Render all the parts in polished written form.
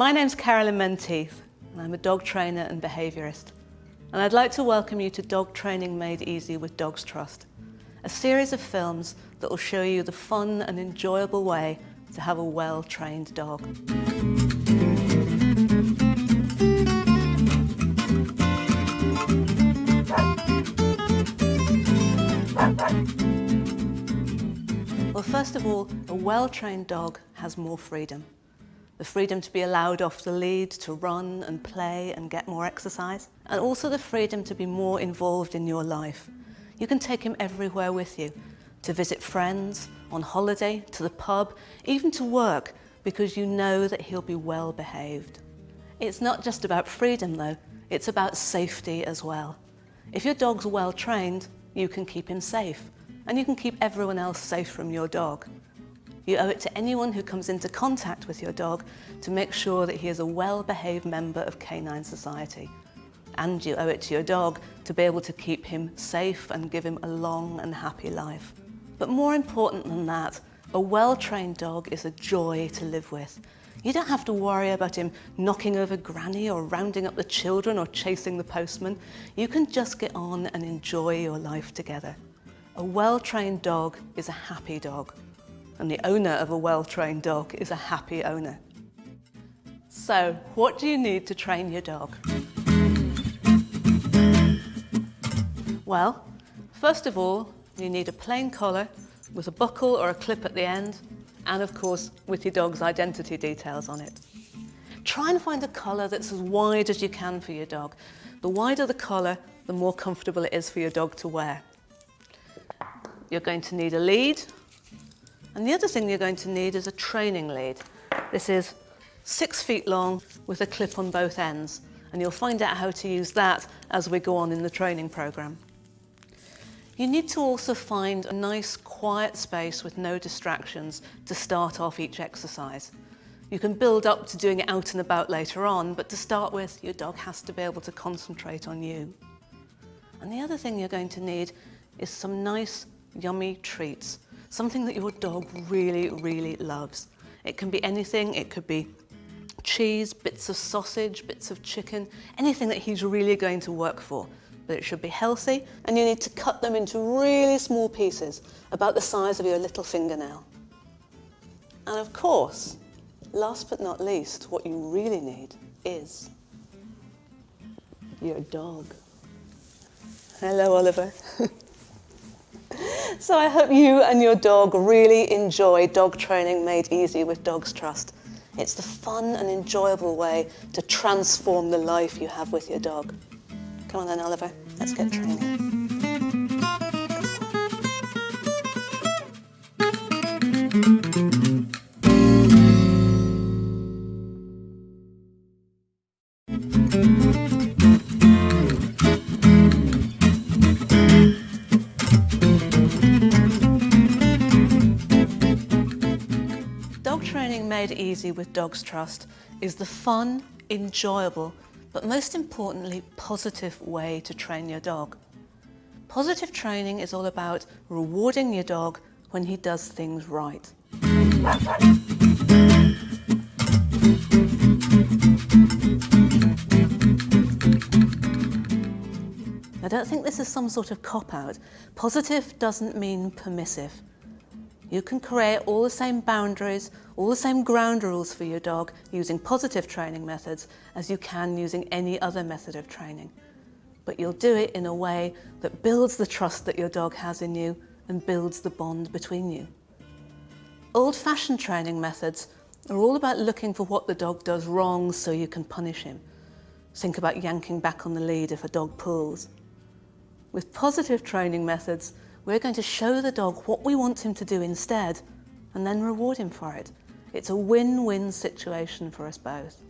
My name's Carolyn Menteith, and I'm a dog trainer and behaviourist. And I'd like to welcome you to Dog Training Made Easy with Dogs Trust, a series of films that will show you the fun and enjoyable way to have a well-trained dog. Well, first of all, a well-trained dog has more freedom. The freedom to be allowed off the lead, to run and play and get more exercise, and also the freedom to be more involved in your life. You can take him everywhere with you, to visit friends, on holiday, to the pub, even to work, because you know that he'll be well behaved. It's not just about freedom though, it's about safety as well. If your dog's well trained, you can keep him safe, and you can keep everyone else safe from your dog. You owe it to anyone who comes into contact with your dog to make sure that he is a well-behaved member of canine society. And you owe it to your dog to be able to keep him safe and give him a long and happy life. But more important than that, a well-trained dog is a joy to live with. You don't have to worry about him knocking over Granny or rounding up the children or chasing the postman. You can just get on and enjoy your life together. A well-trained dog is a happy dog. And the owner of a well-trained dog is a happy owner. So, what do you need to train your dog? Well, first of all, you need a plain collar with a buckle or a clip at the end, and of course, with your dog's identity details on it. Try and find a collar that's as wide as you can for your dog. The wider the collar, the more comfortable it is for your dog to wear. You're going to need a lead. And the other thing you're going to need is a training lead. This is 6 feet long with a clip on both ends, and you'll find out how to use that as we go on in the training program. You need to also find a nice quiet space with no distractions to start off each exercise. You can build up to doing it out and about later on, but to start with, your dog has to be able to concentrate on you. And the other thing you're going to need is some nice, yummy treats. Something that your dog really, really loves. It can be anything. It could be cheese, bits of sausage, bits of chicken, anything that he's really going to work for. But it should be healthy, and you need to cut them into really small pieces, about the size of your little fingernail. And of course, last but not least, what you really need is your dog. Hello, Oliver. So I hope you and your dog really enjoy Dog Training Made Easy with Dogs Trust. It's the fun and enjoyable way to transform the life you have with your dog. Come on then, Oliver, let's get training. Dog Training Made Easy with Dogs Trust is the fun, enjoyable, but most importantly, positive way to train your dog. Positive training is all about rewarding your dog when he does things right. I don't think this is some sort of cop-out. Positive doesn't mean permissive. You can create all the same boundaries, all the same ground rules for your dog using positive training methods as you can using any other method of training. But you'll do it in a way that builds the trust that your dog has in you and builds the bond between you. Old-fashioned training methods are all about looking for what the dog does wrong so you can punish him. Think about yanking back on the lead if a dog pulls. With positive training methods, we're going to show the dog what we want him to do instead and then reward him for it. It's a win-win situation for us both.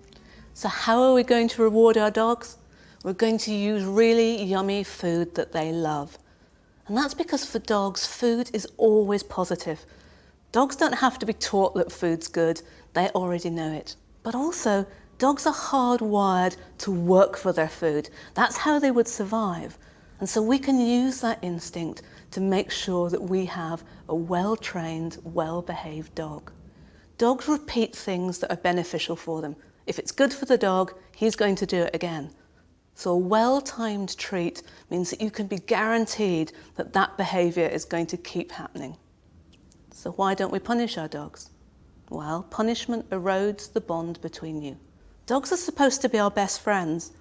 So how are we going to reward our dogs? We're going to use really yummy food that they love. And that's because for dogs, food is always positive. Dogs don't have to be taught that food's good, they already know it. But also, dogs are hardwired to work for their food. That's how they would survive. And so we can use that instinct to make sure that we have a well-trained, well-behaved dog. Dogs repeat things that are beneficial for them. If it's good for the dog, he's going to do it again. So a well-timed treat means that you can be guaranteed that that behaviour is going to keep happening. So why don't we punish our dogs? Well, punishment erodes the bond between you. Dogs are supposed to be our best friends,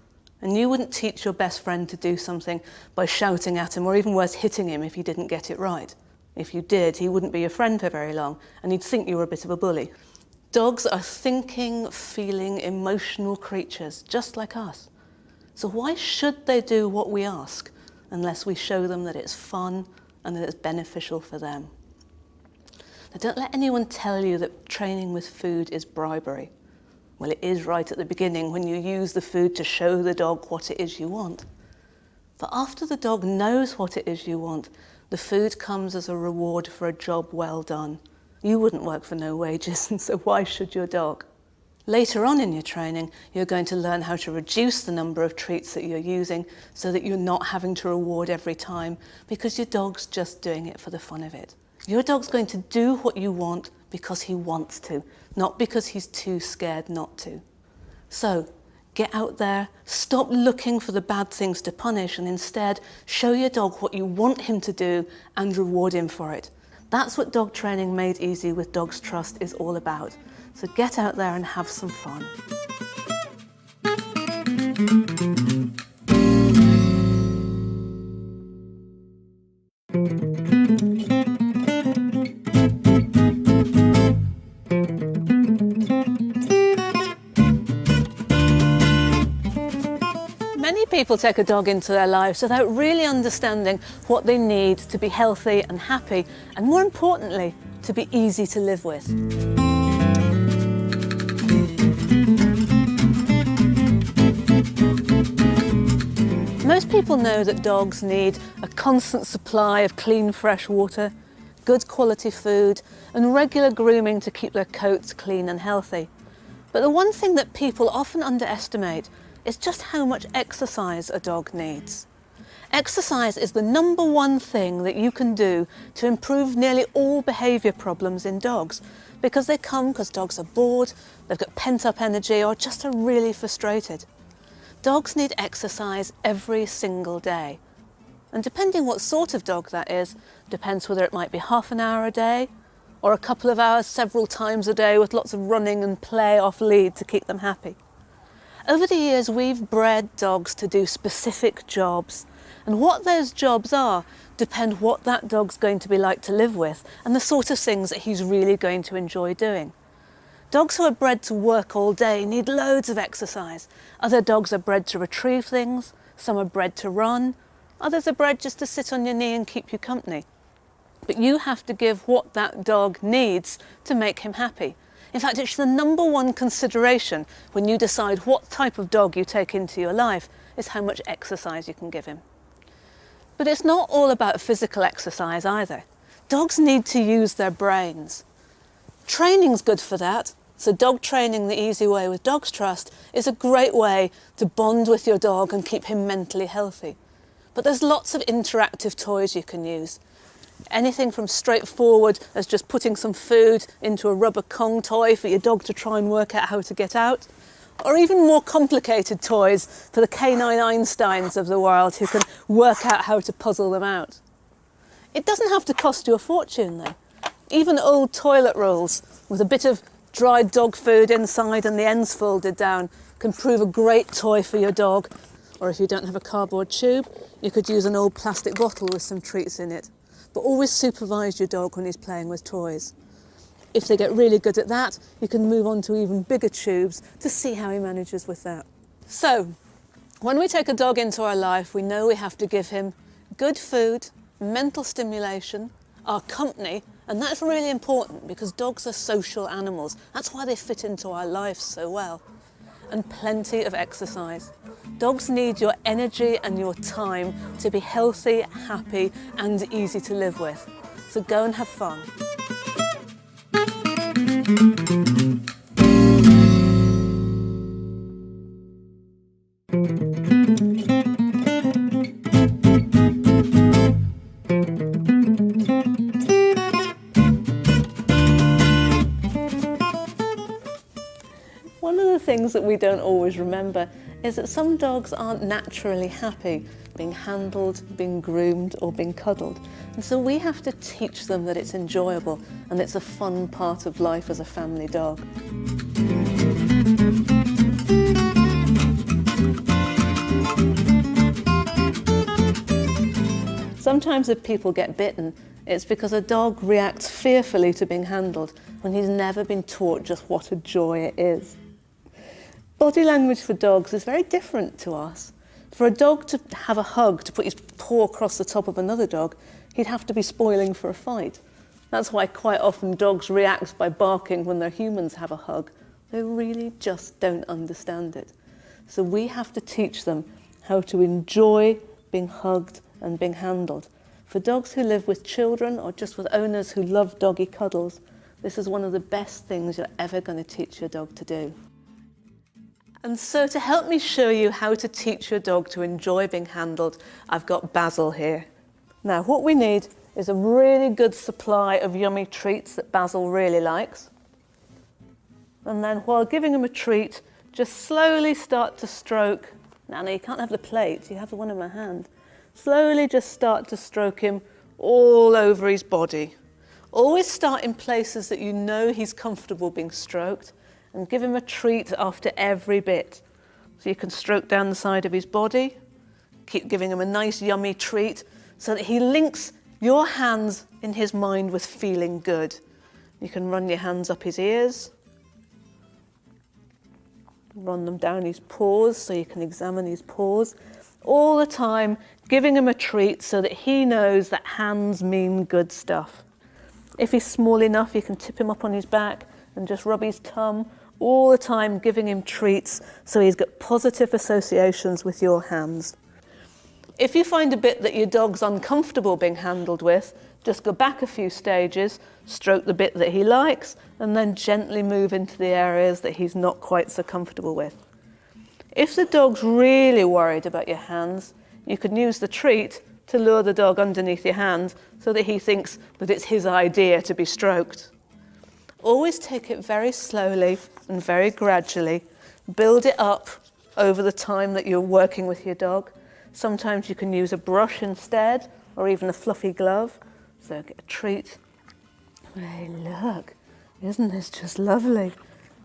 and you wouldn't teach your best friend to do something by shouting at him or even worse, hitting him if he didn't get it right. If you did, he wouldn't be your friend for very long, and he'd think you were a bit of a bully. Dogs are thinking, feeling, emotional creatures, just like us. So why should they do what we ask unless we show them that it's fun and that it's beneficial for them? Now, don't let anyone tell you that training with food is bribery. Well, it is right at the beginning when you use the food to show the dog what it is you want. But after the dog knows what it is you want, the food comes as a reward for a job well done. You wouldn't work for no wages, and so why should your dog? Later on in your training, you're going to learn how to reduce the number of treats that you're using so that you're not having to reward every time because your dog's just doing it for the fun of it. Your dog's going to do what you want because he wants to, not because he's too scared not to. So, get out there, stop looking for the bad things to punish, and instead show your dog what you want him to do and reward him for it. That's what dog training made easy with Dogs Trust is all about. So get out there and have some fun. Many people take a dog into their lives without really understanding what they need to be healthy and happy, and more importantly, to be easy to live with. Most people know that dogs need a constant supply of clean, fresh water, good quality food, and regular grooming to keep their coats clean and healthy. But the one thing that people often underestimate is just how much exercise a dog needs. Exercise is the number one thing that you can do to improve nearly all behaviour problems in dogs, because they come because dogs are bored, they've got pent-up energy, or just are really frustrated. Dogs need exercise every single day. And depending what sort of dog that is, depends whether it might be half an hour a day, or a couple of hours several times a day with lots of running and play off lead to keep them happy. Over the years, we've bred dogs to do specific jobs, and what those jobs are depend what that dog's going to be like to live with and the sort of things that he's really going to enjoy doing. Dogs who are bred to work all day need loads of exercise. Other dogs are bred to retrieve things, some are bred to run, others are bred just to sit on your knee and keep you company. But you have to give what that dog needs to make him happy. In fact, it's the number one consideration when you decide what type of dog you take into your life is how much exercise you can give him. But it's not all about physical exercise either. Dogs need to use their brains. Training's good for that. So dog training the easy way with Dogs Trust is a great way to bond with your dog and keep him mentally healthy. But there's lots of interactive toys you can use. Anything from straightforward as just putting some food into a rubber Kong toy for your dog to try and work out how to get out, or even more complicated toys for the canine Einsteins of the world who can work out how to puzzle them out. It doesn't have to cost you a fortune though. Even old toilet rolls with a bit of dried dog food inside and the ends folded down can prove a great toy for your dog. Or if you don't have a cardboard tube, you could use an old plastic bottle with some treats in it. But always supervise your dog when he's playing with toys. If they get really good at that, you can move on to even bigger tubes to see how he manages with that. So, when we take a dog into our life, we know we have to give him good food, mental stimulation, our company, and that's really important because dogs are social animals. That's why they fit into our lives so well. And plenty of exercise. Dogs need your energy and your time to be healthy, happy, and easy to live with. So go and have fun. One of the things that we don't always remember is that some dogs aren't naturally happy being handled, being groomed, or being cuddled. And so we have to teach them that it's enjoyable and it's a fun part of life as a family dog. Sometimes if people get bitten, it's because a dog reacts fearfully to being handled when he's never been taught just what a joy it is. Body language for dogs is very different to us. For a dog to have a hug, to put his paw across the top of another dog, he'd have to be spoiling for a fight. That's why quite often dogs react by barking when their humans have a hug. They really just don't understand it. So we have to teach them how to enjoy being hugged and being handled. For dogs who live with children or just with owners who love doggy cuddles, this is one of the best things you're ever going to teach your dog to do. And so to help me show you how to teach your dog to enjoy being handled, I've got Basil here. Now what we need is a really good supply of yummy treats that Basil really likes. And then while giving him a treat, just slowly start to stroke. Now you can't have the plate, you have the one in my hand. Slowly just start to stroke him all over his body. Always start in places that you know he's comfortable being stroked, and give him a treat after every bit. So you can stroke down the side of his body, keep giving him a nice yummy treat so that he links your hands in his mind with feeling good. You can run your hands up his ears, run them down his paws so you can examine his paws. All the time giving him a treat so that he knows that hands mean good stuff. If he's small enough, you can tip him up on his back and just rub his tum, all the time giving him treats so he's got positive associations with your hands. If you find a bit that your dog's uncomfortable being handled with, just go back a few stages, stroke the bit that he likes, and then gently move into the areas that he's not quite so comfortable with. If the dog's really worried about your hands, you can use the treat to lure the dog underneath your hand so that he thinks that it's his idea to be stroked. Always take it very slowly and very gradually. Build it up over the time that you're working with your dog. Sometimes you can use a brush instead, or even a fluffy glove. So get a treat. Hey, look, isn't this just lovely?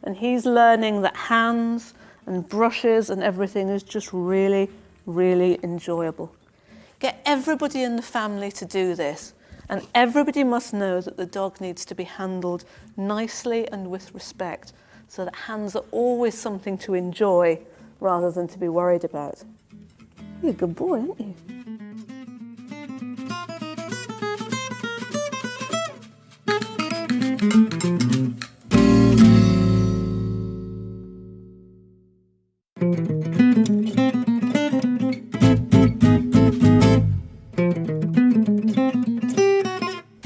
And he's learning that hands and brushes and everything is just really, really enjoyable. Get everybody in the family to do this. And everybody must know that the dog needs to be handled nicely and with respect, so that hands are always something to enjoy rather than to be worried about. You're a good boy, aren't you?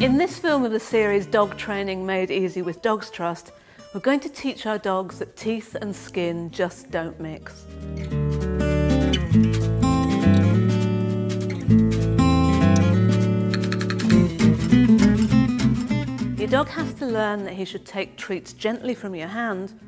In this film of the series Dog Training Made Easy with Dogs Trust, we're going to teach our dogs that teeth and skin just don't mix. Your dog has to learn that he should take treats gently from your hand,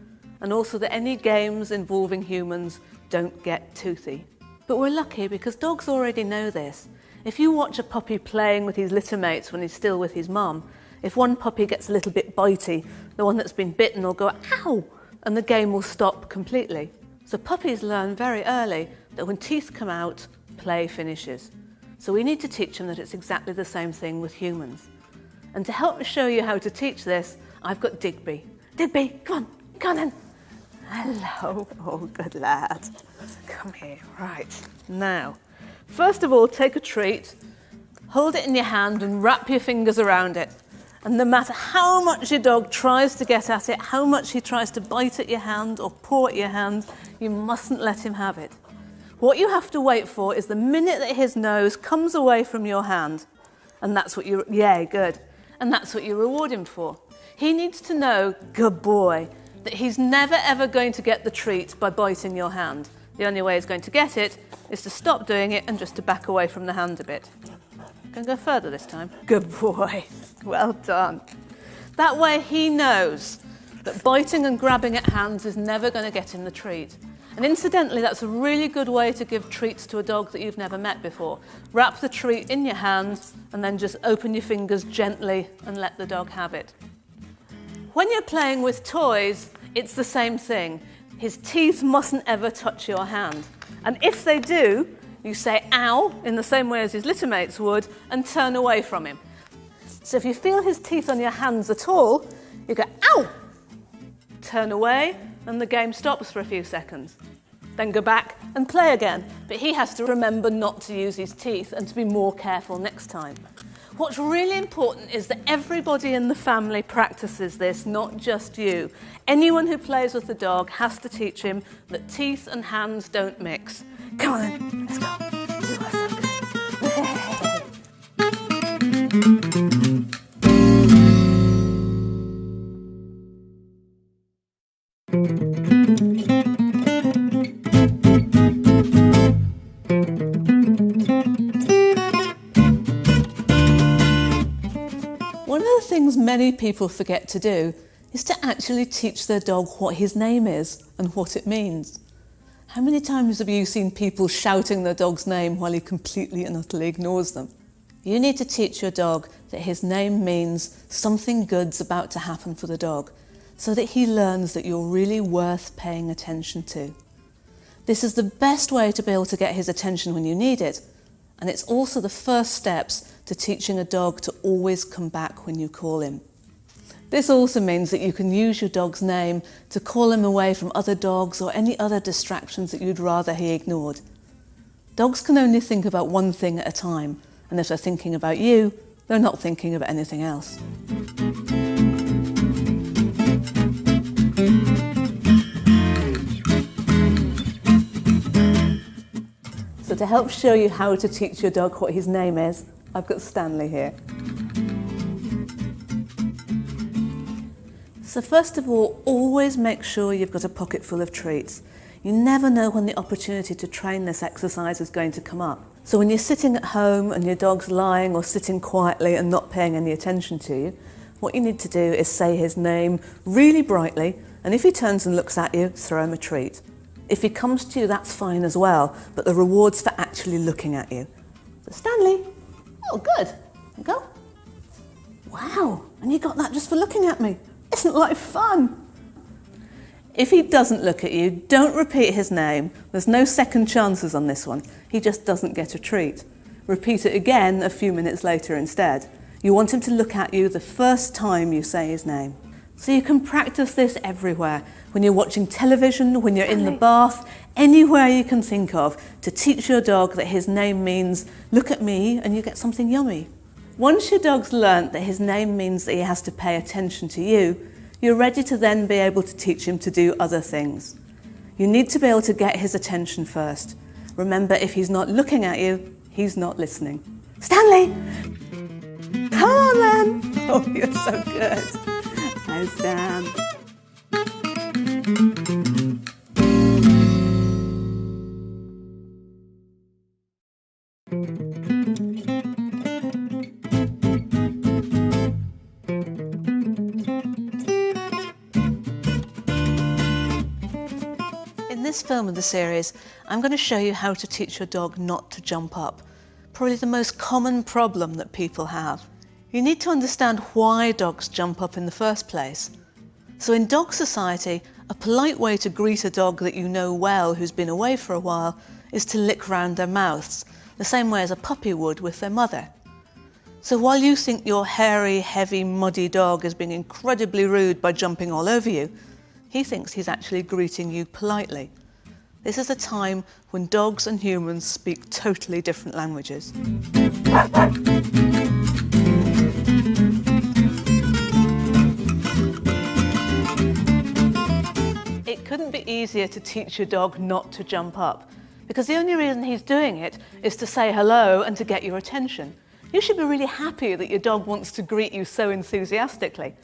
and also that any games involving humans don't get toothy. But we're lucky because dogs already know this. If you watch a puppy playing with his litter mates when he's still with his mum, if one puppy gets a little bit bitey, the one that's been bitten will go, ow, and the game will stop completely. So puppies learn very early that when teeth come out, play finishes. So we need to teach them that it's exactly the same thing with humans. And to help me show you how to teach this, I've got Digby. Digby, come on in. Hello, oh good lad. Come here, right. Now, first of all, take a treat, hold it in your hand and wrap your fingers around it. And no matter how much your dog tries to get at it, how much he tries to bite at your hand or paw at your hand, you mustn't let him have it. What you have to wait for is the minute that his nose comes away from your hand. And that's what you, yeah, good. And that's what you reward him for. He needs to know, good boy, that he's never ever going to get the treat by biting your hand. The only way he's going to get it is to stop doing it and just to back away from the hand a bit. Can go further this time. Good boy. Well done. That way he knows that biting and grabbing at hands is never going to get him the treat. And incidentally, that's a really good way to give treats to a dog that you've never met before. Wrap the treat in your hands and then just open your fingers gently and let the dog have it. When you're playing with toys, it's the same thing. His teeth mustn't ever touch your hand. And if they do, you say ow in the same way as his littermates would and turn away from him. So if you feel his teeth on your hands at all, you go ow, turn away, and the game stops for a few seconds. Then go back and play again. But he has to remember not to use his teeth and to be more careful next time. What's really important is that everybody in the family practices this, not just you. Anyone who plays with the dog has to teach him that teeth and hands don't mix. Come on then, let's go. You are so good. One of the things many people forget to do is to actually teach their dog what his name is and what it means. How many times have you seen people shouting their dog's name while he completely and utterly ignores them? You need to teach your dog that his name means something good's about to happen for the dog, so that he learns that you're really worth paying attention to. This is the best way to be able to get his attention when you need it, and it's also the first steps to teaching a dog to always come back when you call him. This also means that you can use your dog's name to call him away from other dogs or any other distractions that you'd rather he ignored. Dogs can only think about one thing at a time, and if they're thinking about you, they're not thinking about anything else. So to help show you how to teach your dog what his name is, I've got Stanley here. So first of all, always make sure you've got a pocket full of treats. You never know when the opportunity to train this exercise is going to come up. So when you're sitting at home and your dog's lying or sitting quietly and not paying any attention to you, what you need to do is say his name really brightly, and if he turns and looks at you, throw him a treat. If he comes to you, that's fine as well, but the reward's for actually looking at you. So Stanley, oh good, there you go. Wow, and you got that just for looking at me. Isn't life fun? If he doesn't look at you, don't repeat his name. There's no second chances on this one. He just doesn't get a treat. Repeat it again a few minutes later instead. You want him to look at you the first time you say his name. So you can practice this everywhere. When you're watching television, when you're in the bath, anywhere you can think of, to teach your dog that his name means, look at me and you get something yummy. Once your dog's learnt that his name means that he has to pay attention to you, you're ready to then be able to teach him to do other things. You need to be able to get his attention first. Remember, if he's not looking at you, he's not listening. Stanley! Come on then! Oh, you're so good. Hi, Stan. In this film of the series, I'm going to show you how to teach your dog not to jump up. Probably the most common problem that people have. You need to understand why dogs jump up in the first place. So in dog society, a polite way to greet a dog that you know well who's been away for a while is to lick round their mouths, the same way as a puppy would with their mother. So while you think your hairy, heavy, muddy dog is being incredibly rude by jumping all over you, he thinks he's actually greeting you politely. This is a time when dogs and humans speak totally different languages. It couldn't be easier to teach your dog not to jump up, because the only reason he's doing it is to say hello and to get your attention. You should be really happy that your dog wants to greet you so enthusiastically.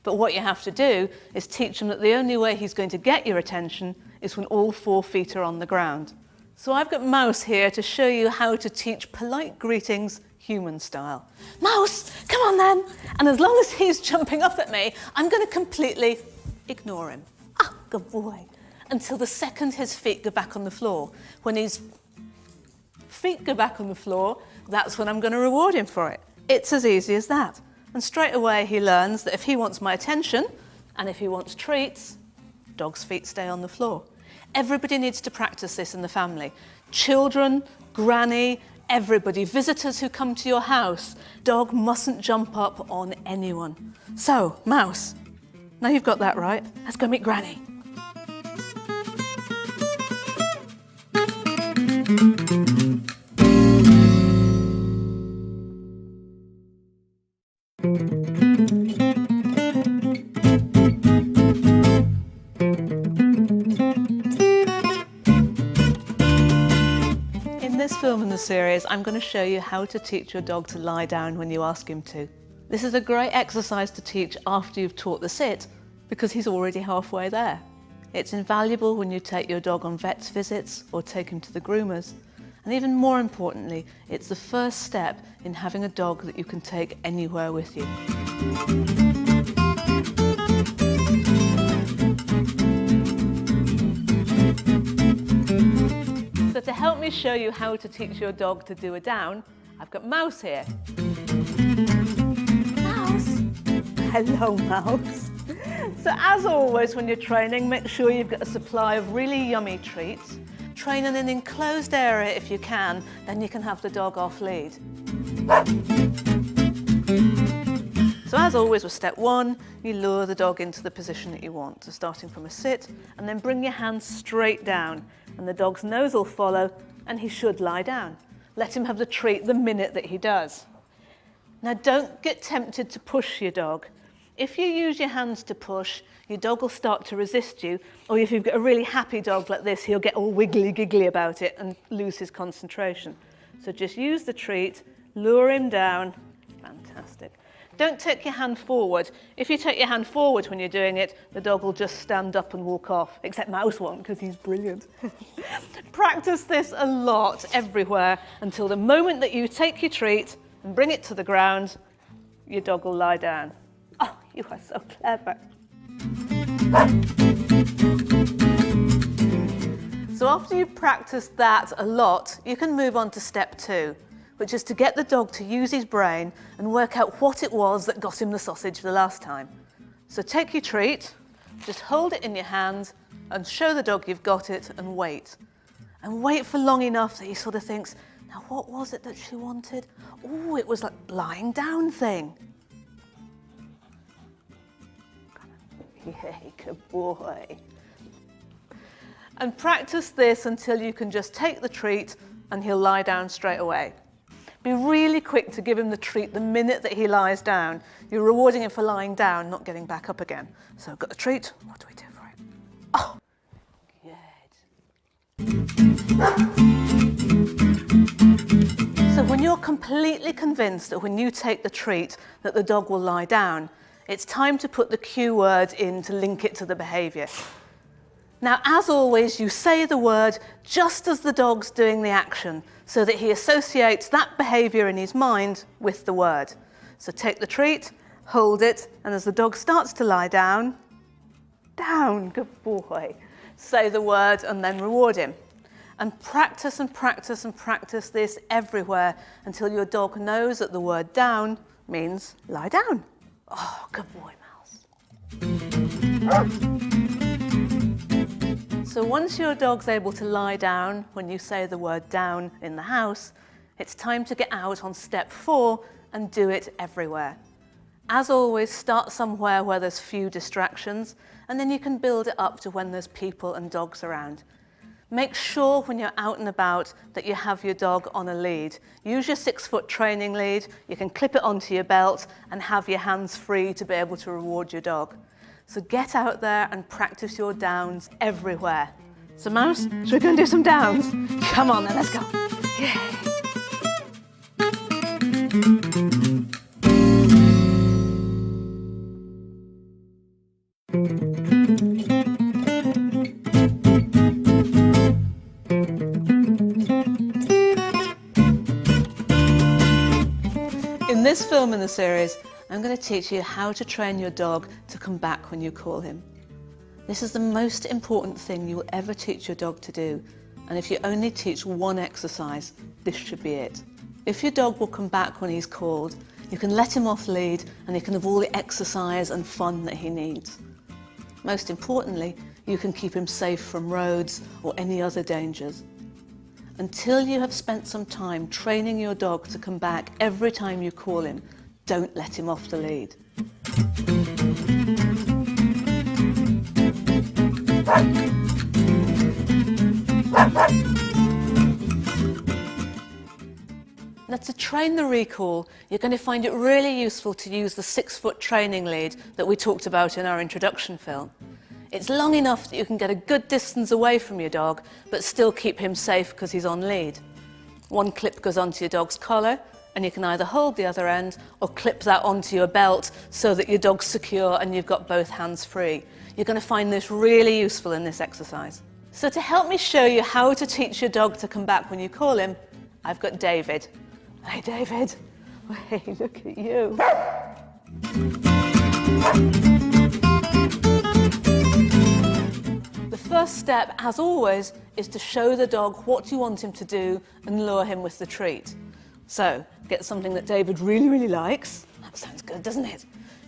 But what you have to do is teach him that the only way he's going to get your attention is when all 4 feet are on the ground. So I've got Mouse here to show you how to teach polite greetings human style. Mouse, come on then. And as long as he's jumping up at me, I'm going to completely ignore him. Ah, good boy. Until the second his feet go back on the floor. When his feet go back on the floor, that's when I'm going to reward him for it. It's as easy as that. And straight away he learns that if he wants my attention and if he wants treats, dog's feet stay on the floor. Everybody needs to practice this in the family. Children, granny, everybody, visitors who come to your house. Dog mustn't jump up on anyone. So, Mouse, now you've got that right, let's go meet Granny. In this film in the series, I'm going to show you how to teach your dog to lie down when you ask him to. This is a great exercise to teach after you've taught the sit, because he's already halfway there. It's invaluable when you take your dog on vet's visits or take him to the groomers. And even more importantly, it's the first step in having a dog that you can take anywhere with you. So to help me show you how to teach your dog to do a down, I've got Mouse here. Mouse! Hello, Mouse. So as always when you're training, make sure you've got a supply of really yummy treats. Train in an enclosed area if you can, then you can have the dog off lead. So as always with step one, you lure the dog into the position that you want. So starting from a sit, and then bring your hands straight down, and the dog's nose will follow, and he should lie down. Let him have the treat the minute that he does. Now don't get tempted to push your dog. If you use your hands to push, your dog will start to resist you, or if you've got a really happy dog like this, he'll get all wiggly giggly about it and lose his concentration. So just use the treat, lure him down. Fantastic. Don't take your hand forward. If you take your hand forward when you're doing it, the dog will just stand up and walk off, except Mouse won't because he's brilliant. Practice this a lot everywhere until the moment that you take your treat and bring it to the ground, your dog will lie down. Oh, you are so clever. So after you've practiced that a lot, you can move on to step two, which is to get the dog to use his brain and work out what it was that got him the sausage the last time. So take your treat, just hold it in your hand and show the dog you've got it and wait. And wait for long enough that he sort of thinks, now what was it that she wanted? Oh, it was like lying down thing. Yay, good boy. And practice this until you can just take the treat and he'll lie down straight away. Be really quick to give him the treat the minute that he lies down. You're rewarding him for lying down, not getting back up again. So I've got the treat. What do we do for him? Oh, good. So when you're completely convinced that when you take the treat that the dog will lie down, it's time to put the cue word in to link it to the behaviour. Now, as always, you say the word just as the dog's doing the action, so that he associates that behaviour in his mind with the word. So take the treat, hold it, and as the dog starts to lie down, down, good boy. Say the word and then reward him. And practice and practice and practice this everywhere until your dog knows that the word down means lie down. Oh, good boy, Mouse. So once your dog's able to lie down when you say the word down in the house, it's time to get out on step 4 and do it everywhere. As always, start somewhere where there's few distractions, and then you can build it up to when there's people and dogs around. Make sure when you're out and about that you have your dog on a lead. Use your 6-foot training lead, you can clip it onto your belt and have your hands free to be able to reward your dog. So get out there and practice your downs everywhere. So Mouse, should we go and do some downs? Come on then, let's go. Yay. In this film in the series, I'm going to teach you how to train your dog to come back when you call him. This is the most important thing you will ever teach your dog to do. And if you only teach one exercise, this should be it. If your dog will come back when he's called, you can let him off lead and he can have all the exercise and fun that he needs. Most importantly, you can keep him safe from roads or any other dangers. Until you have spent some time training your dog to come back every time you call him, don't let him off the lead. Now, to train the recall, you're going to find it really useful to use the 6-foot training lead that we talked about in our introduction film. It's long enough that you can get a good distance away from your dog, but still keep him safe because he's on lead. One clip goes onto your dog's collar, and you can either hold the other end or clip that onto your belt so that your dog's secure and you've got both hands free. You're going to find this really useful in this exercise. So to help me show you how to teach your dog to come back when you call him, I've got David. Hey, David. Hey, look at you. The first step, as always, is to show the dog what you want him to do and lure him with the treat. So, get something that David really, really likes. That sounds good, doesn't it?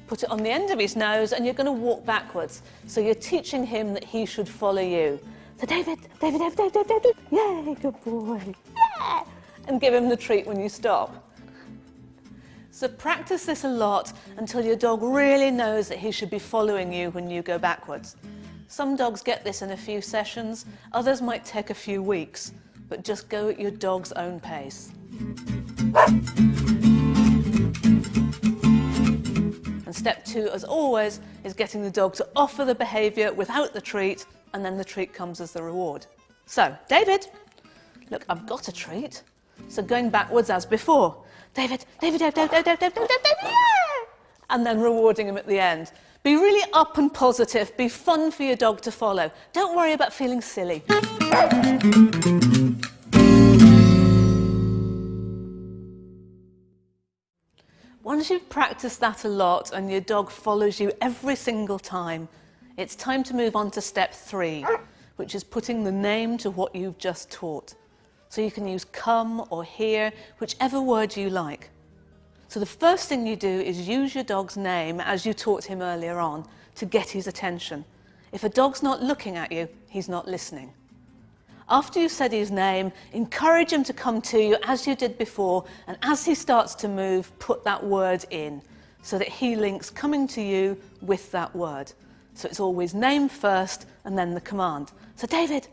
Put it on the end of his nose and you're going to walk backwards. So you're teaching him that he should follow you. So David, yay, good boy, yeah! And give him the treat when you stop. So practice this a lot until your dog really knows that he should be following you when you go backwards. Some dogs get this in a few sessions, others might take a few weeks, but just go at your dog's own pace. And step 2, as always, is getting the dog to offer the behaviour without the treat, and then the treat comes as the reward. So, David, look, I've got a treat. So going backwards as before. David, yeah! And then rewarding him at the end. Be really up and positive. Be fun for your dog to follow. Don't worry about feeling silly. Once you've practiced that a lot and your dog follows you every single time, it's time to move on to step 3, which is putting the name to what you've just taught. So you can use come or here, whichever word you like. So the first thing you do is use your dog's name, as you taught him earlier on, to get his attention. If a dog's not looking at you, he's not listening. After you've said his name, encourage him to come to you as you did before, and as he starts to move, put that word in, so that he links coming to you with that word. So it's always name first, and then the command. So David,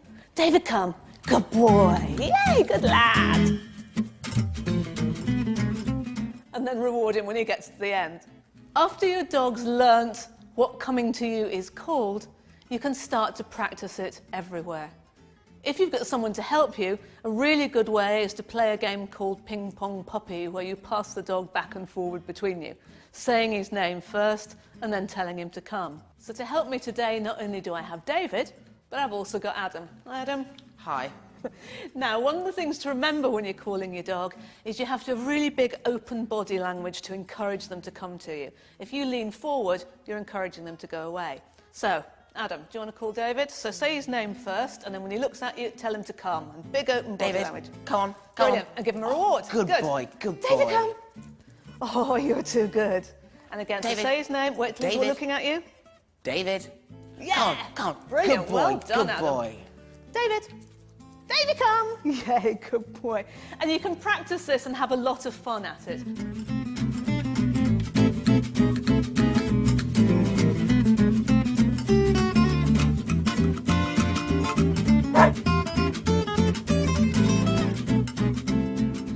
come. Good boy, yay, good lad. And then reward him when he gets to the end. After your dog's learnt what coming to you is called, you can start to practice it everywhere. If you've got someone to help you, a really good way is to play a game called Ping Pong Puppy, where you pass the dog back and forward between you, saying his name first and then telling him to come. So to help me today, not only do I have David, but I've also got Adam. Hi, Adam. Hi. Now, one of the things to remember when you're calling your dog is you have to have really big open body language to encourage them to come to you. If you lean forward, you're encouraging them to go away. So, Adam, do you want to call David? So say his name first, and then when he looks at you, tell him to come. And big open body language. Come on. And give him a reward. Good boy, good boy. David, come. Oh, you're too good. And again, David. So say his name. Wait till he's looking at you. David. Yeah. Come on. Brilliant. Good boy, Well done, good Adam. boy. David, come! Yay, good boy. And you can practice this and have a lot of fun at it.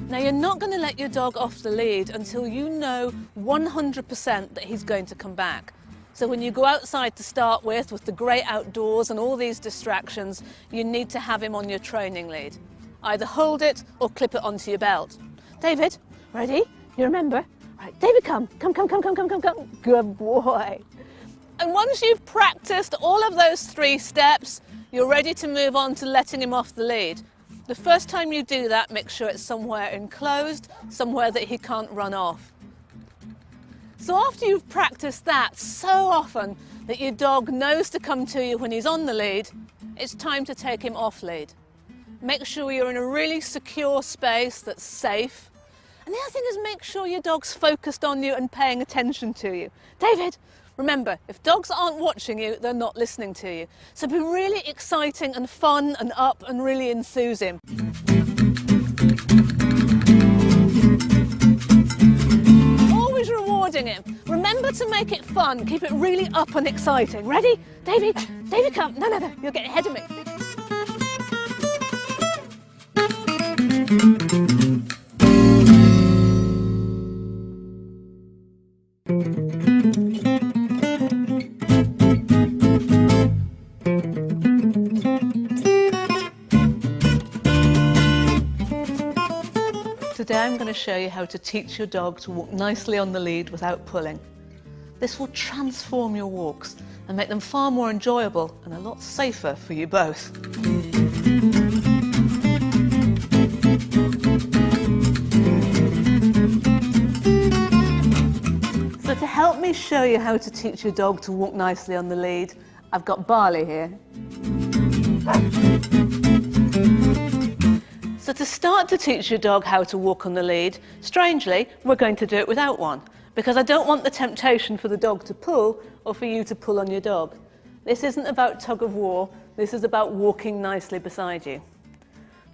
Now, you're not going to let your dog off the lead until you know 100% that he's going to come back. So when you go outside to start with the great outdoors and all these distractions, you need to have him on your training lead. Either hold it or clip it onto your belt. David, ready? You remember? Right, David, come. Good boy. And once you've practiced all of those 3 steps, you're ready to move on to letting him off the lead. The first time you do that, make sure it's somewhere enclosed, somewhere that he can't run off. So after you've practiced that so often that your dog knows to come to you when he's on the lead, it's time to take him off lead. Make sure you're in a really secure space that's safe. And the other thing is make sure your dog's focused on you and paying attention to you. David, remember, if dogs aren't watching you, they're not listening to you. So be really exciting and fun and up and really enthuse him. Always rewarding him. Remember to make it fun. Keep it really up and exciting. Ready? David, David, come. No, you're getting ahead of me. Today I'm going to show you how to teach your dog to walk nicely on the lead without pulling. This will transform your walks and make them far more enjoyable and a lot safer for you both. So to help me show you how to teach your dog to walk nicely on the lead, I've got Barley here. So to start to teach your dog how to walk on the lead, strangely, we're going to do it without one, because I don't want the temptation for the dog to pull or for you to pull on your dog. This isn't about tug of war, this is about walking nicely beside you.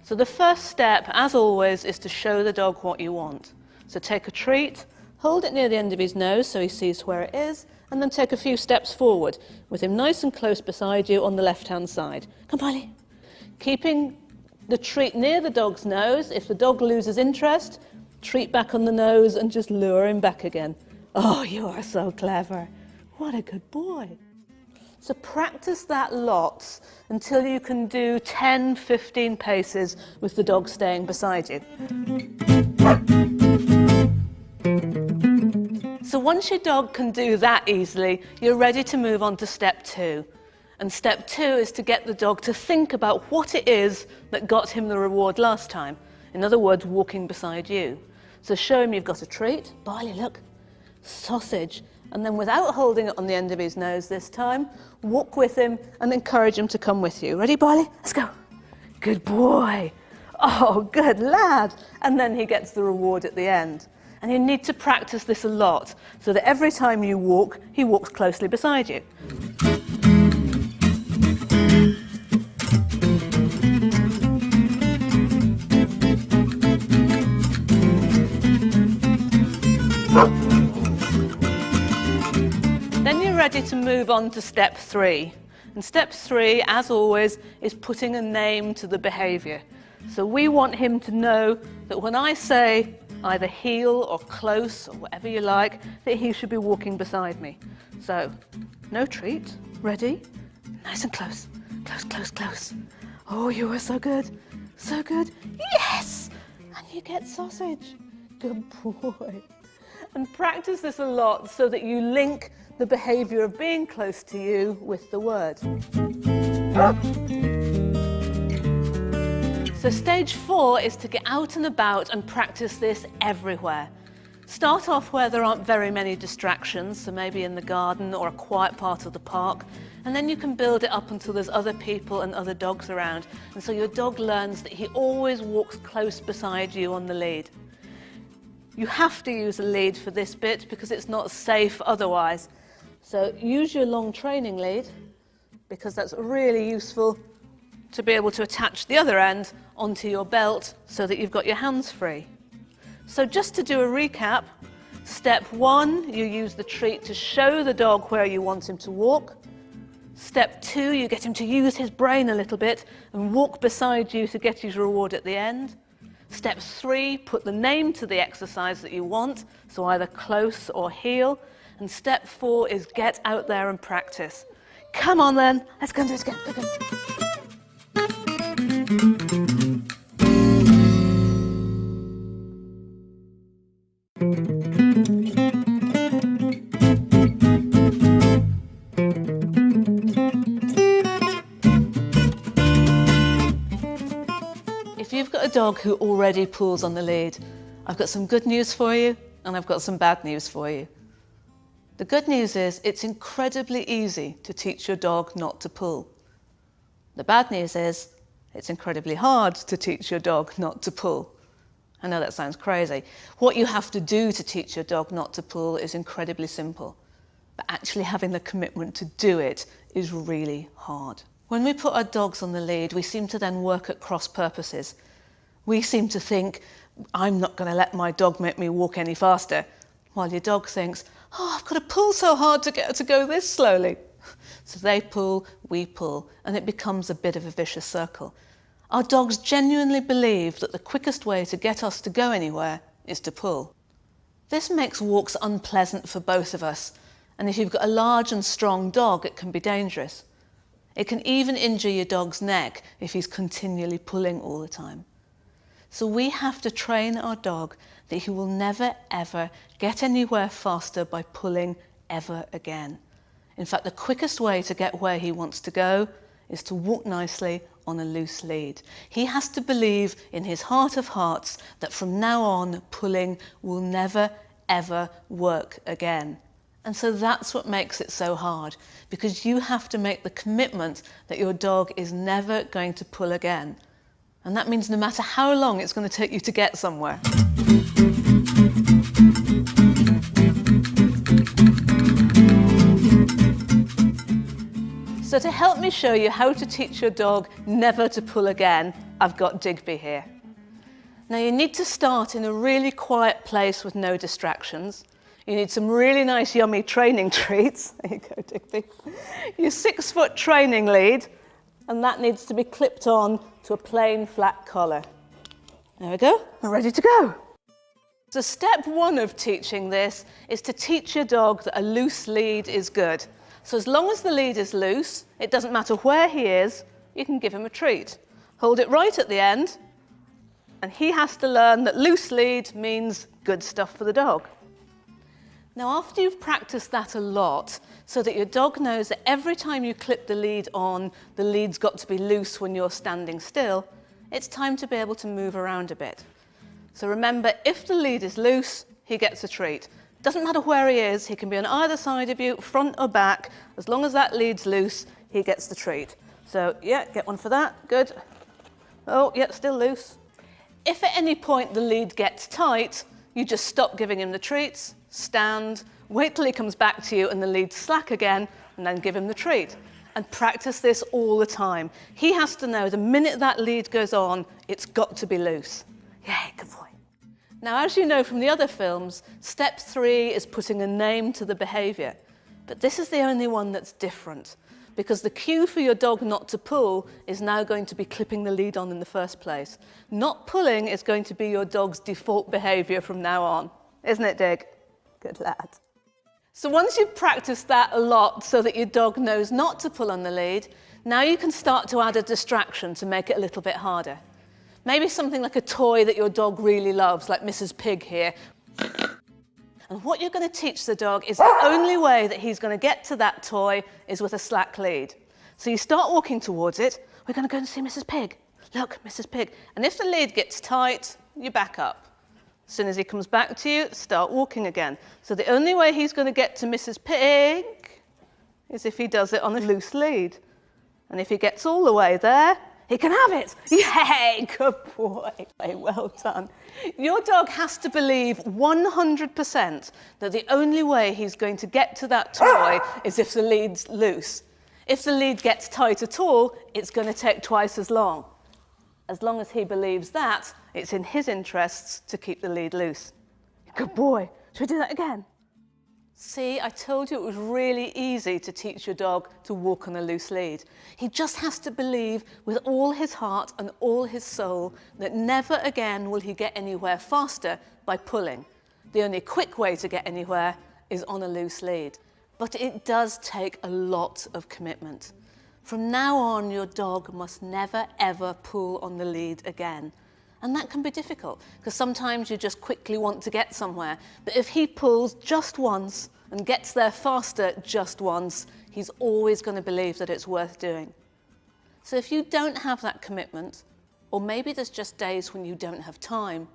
So the first step, as always, is to show the dog what you want. So take a treat, hold it near the end of his nose so he sees where it is, and then take a few steps forward, with him nice and close beside you on the left-hand side. Come, Barley. Keeping the treat near the dog's nose. If the dog loses interest, treat back on the nose and just lure him back again. Oh, you are so clever. What a good boy. So practice that lots until you can do 10, 15 paces with the dog staying beside you. So once your dog can do that easily, you're ready to move on to step 2. And step 2 is to get the dog to think about what it is that got him the reward last time. In other words, walking beside you. So show him you've got a treat. Barley, look. Sausage. And then without holding it on the end of his nose this time, walk with him and encourage him to come with you. Ready, Barley? Let's go. Good boy. Oh, good lad. And then he gets the reward at the end. And you need to practice this a lot so that every time you walk, he walks closely beside you. Then you're ready to move on to step 3. And step 3, as always, is putting a name to the behaviour. So we want him to know that when I say either heel or close or whatever you like, that he should be walking beside me. So, no treat. Ready? Nice and close. Close, close, close. Oh, you are so good. So good. Yes! And you get sausage. Good boy. And practice this a lot so that you link the behaviour of being close to you with the word. So stage 4 is to get out and about and practice this everywhere. Start off where there aren't very many distractions, so maybe in the garden or a quiet part of the park, and then you can build it up until there's other people and other dogs around, and so your dog learns that he always walks close beside you on the lead. You have to use a lead for this bit because it's not safe otherwise. So use your long training lead because that's really useful to be able to attach the other end onto your belt so that you've got your hands free. So just to do a recap, step 1, you use the treat to show the dog where you want him to walk. Step 2, you get him to use his brain a little bit and walk beside you to get his reward at the end. Step 3, put the name to the exercise that you want, so either close or heel. And step 4 is get out there and practice. Come on then, let's go and do this again. Go. If you've got a dog who already pulls on the lead, I've got some good news for you and I've got some bad news for you. The good news is it's incredibly easy to teach your dog not to pull. The bad news is it's incredibly hard to teach your dog not to pull. I know that sounds crazy. What you have to do to teach your dog not to pull is incredibly simple, but actually having the commitment to do it is really hard. When we put our dogs on the lead, we seem to then work at cross purposes. We seem to think, I'm not going to let my dog make me walk any faster, while your dog thinks, oh, I've got to pull so hard to get her to go this slowly. So they pull, we pull, and it becomes a bit of a vicious circle. Our dogs genuinely believe that the quickest way to get us to go anywhere is to pull. This makes walks unpleasant for both of us, and if you've got a large and strong dog, it can be dangerous. It can even injure your dog's neck if he's continually pulling all the time. So we have to train our dog that he will never ever get anywhere faster by pulling ever again. In fact, the quickest way to get where he wants to go is to walk nicely on a loose lead. He has to believe in his heart of hearts that from now on, pulling will never ever work again. And so that's what makes it so hard, because you have to make the commitment that your dog is never going to pull again. And that means no matter how long it's going to take you to get somewhere. So to help me show you how to teach your dog never to pull again, I've got Digby here. Now you need to start in a really quiet place with no distractions. You need some really nice yummy training treats. There you go, Digby. Your 6-foot training lead, and that needs to be clipped on to a plain flat collar. There we go, we're ready to go. So step 1 of teaching this is to teach your dog that a loose lead is good. So as long as the lead is loose, it doesn't matter where he is, you can give him a treat. Hold it right at the end, and he has to learn that loose lead means good stuff for the dog. Now, after you've practiced that a lot, so that your dog knows that every time you clip the lead on, the lead's got to be loose when you're standing still, it's time to be able to move around a bit. So remember, if the lead is loose, he gets a treat. Doesn't matter where he is, he can be on either side of you, front or back. As long as that lead's loose, he gets the treat. So, yeah, get one for that, good. Oh, yeah, still loose. If at any point the lead gets tight, you just stop giving him the treats, stand, wait till he comes back to you and the lead's slack again, and then give him the treat. And practice this all the time. He has to know the minute that lead goes on, it's got to be loose. Yay, good boy. Now, as you know from the other films, step 3 is putting a name to the behaviour. But this is the only one that's different, because the cue for your dog not to pull is now going to be clipping the lead on in the first place. Not pulling is going to be your dog's default behaviour from now on. Isn't it, Dig? Good lad. So once you've practiced that a lot so that your dog knows not to pull on the lead, now you can start to add a distraction to make it a little bit harder. Maybe something like a toy that your dog really loves, like Mrs. Pig here. And what you're going to teach the dog is the only way that he's going to get to that toy is with a slack lead. So you start walking towards it. We're going to go and see Mrs. Pig. Look, Mrs. Pig. And if the lead gets tight, you back up. As soon as he comes back to you, start walking again. So the only way he's going to get to Mrs. Pig is if he does it on a loose lead. And if he gets all the way there, he can have it. Yay, good boy. Well done. Your dog has to believe 100% that the only way he's going to get to that toy is if the lead's loose. If the lead gets tight at all, it's going to take twice as long. As long as he believes that, it's in his interests to keep the lead loose. Good boy. Should we do that again? See, I told you it was really easy to teach your dog to walk on a loose lead. He just has to believe with all his heart and all his soul that never again will he get anywhere faster by pulling. The only quick way to get anywhere is on a loose lead. But it does take a lot of commitment. From now on, your dog must never ever pull on the lead again. And that can be difficult, because sometimes you just quickly want to get somewhere. But if he pulls just once and gets there faster just once, he's always going to believe that it's worth doing. So if you don't have that commitment, or maybe there's just days when you don't have time,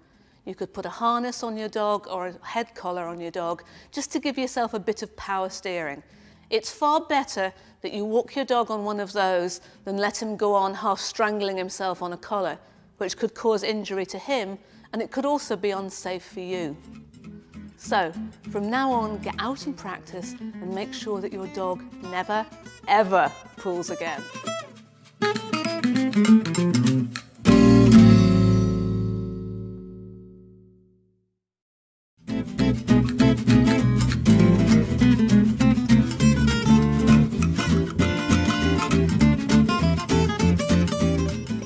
You could put a harness on your dog or a head collar on your dog just to give yourself a bit of power steering. It's far better that you walk your dog on one of those than let him go on half strangling himself on a collar, which could cause injury to him, and it could also be unsafe for you. So, from now on, get out and practice and make sure that your dog never, ever pulls again.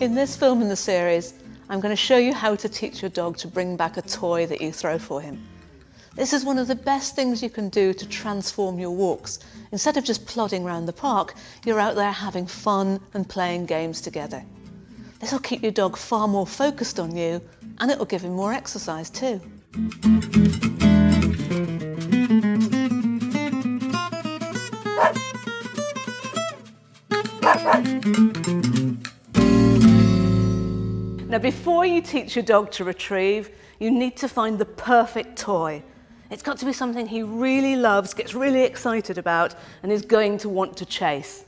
In this film in the series, I'm going to show you how to teach your dog to bring back a toy that you throw for him. This is one of the best things you can do to transform your walks. Instead of just plodding around the park, you're out there having fun and playing games together. This will keep your dog far more focused on you, and it will give him more exercise too. Now, before you teach your dog to retrieve, you need to find the perfect toy. It's got to be something he really loves, gets really excited about, and is going to want to chase.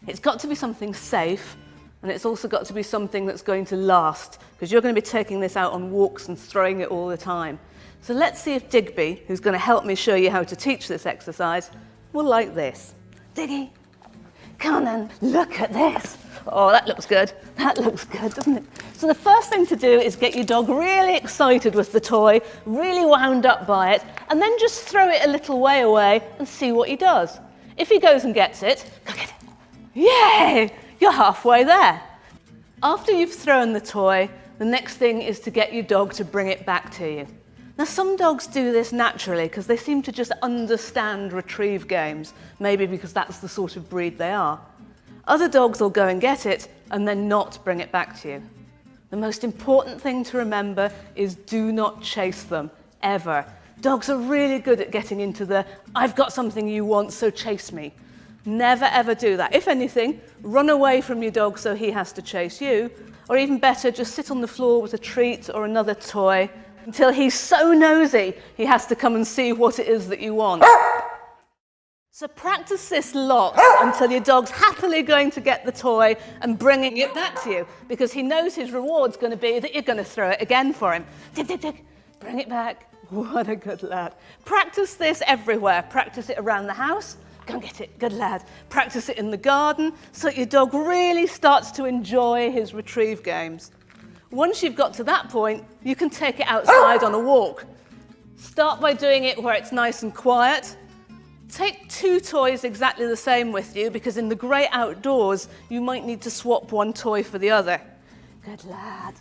It's got to be something safe, and it's also got to be something that's going to last, because you're going to be taking this out on walks and throwing it all the time. So let's see if Digby, who's going to help me show you how to teach this exercise, will like this. Diggy, come on then, look at this. Oh, that looks good. That looks good, doesn't it? So the first thing to do is get your dog really excited with the toy, really wound up by it, and then just throw it a little way away and see what he does. If he goes and gets it, go get it. Yay! You're halfway there. After you've thrown the toy, the next thing is to get your dog to bring it back to you. Now, some dogs do this naturally because they seem to just understand retrieve games, maybe because that's the sort of breed they are. Other dogs will go and get it and then not bring it back to you. The most important thing to remember is do not chase them, ever. Dogs are really good at getting into the, I've got something you want, so chase me. Never ever do that. If anything, run away from your dog so he has to chase you, or even better, just sit on the floor with a treat or another toy until he's so nosy he has to come and see what it is that you want. So practice this lots until your dog's happily going to get the toy and bringing it back to you, because he knows his reward's going to be that you're going to throw it again for him. Dig, dig, dig, bring it back. What a good lad. Practice this everywhere. Practice it around the house. Go and get it, good lad. Practice it in the garden so that your dog really starts to enjoy his retrieve games. Once you've got to that point, you can take it outside on a walk. Start by doing it where it's nice and quiet. Take two toys exactly the same with you, because in the great outdoors, you might need to swap one toy for the other. Good lad.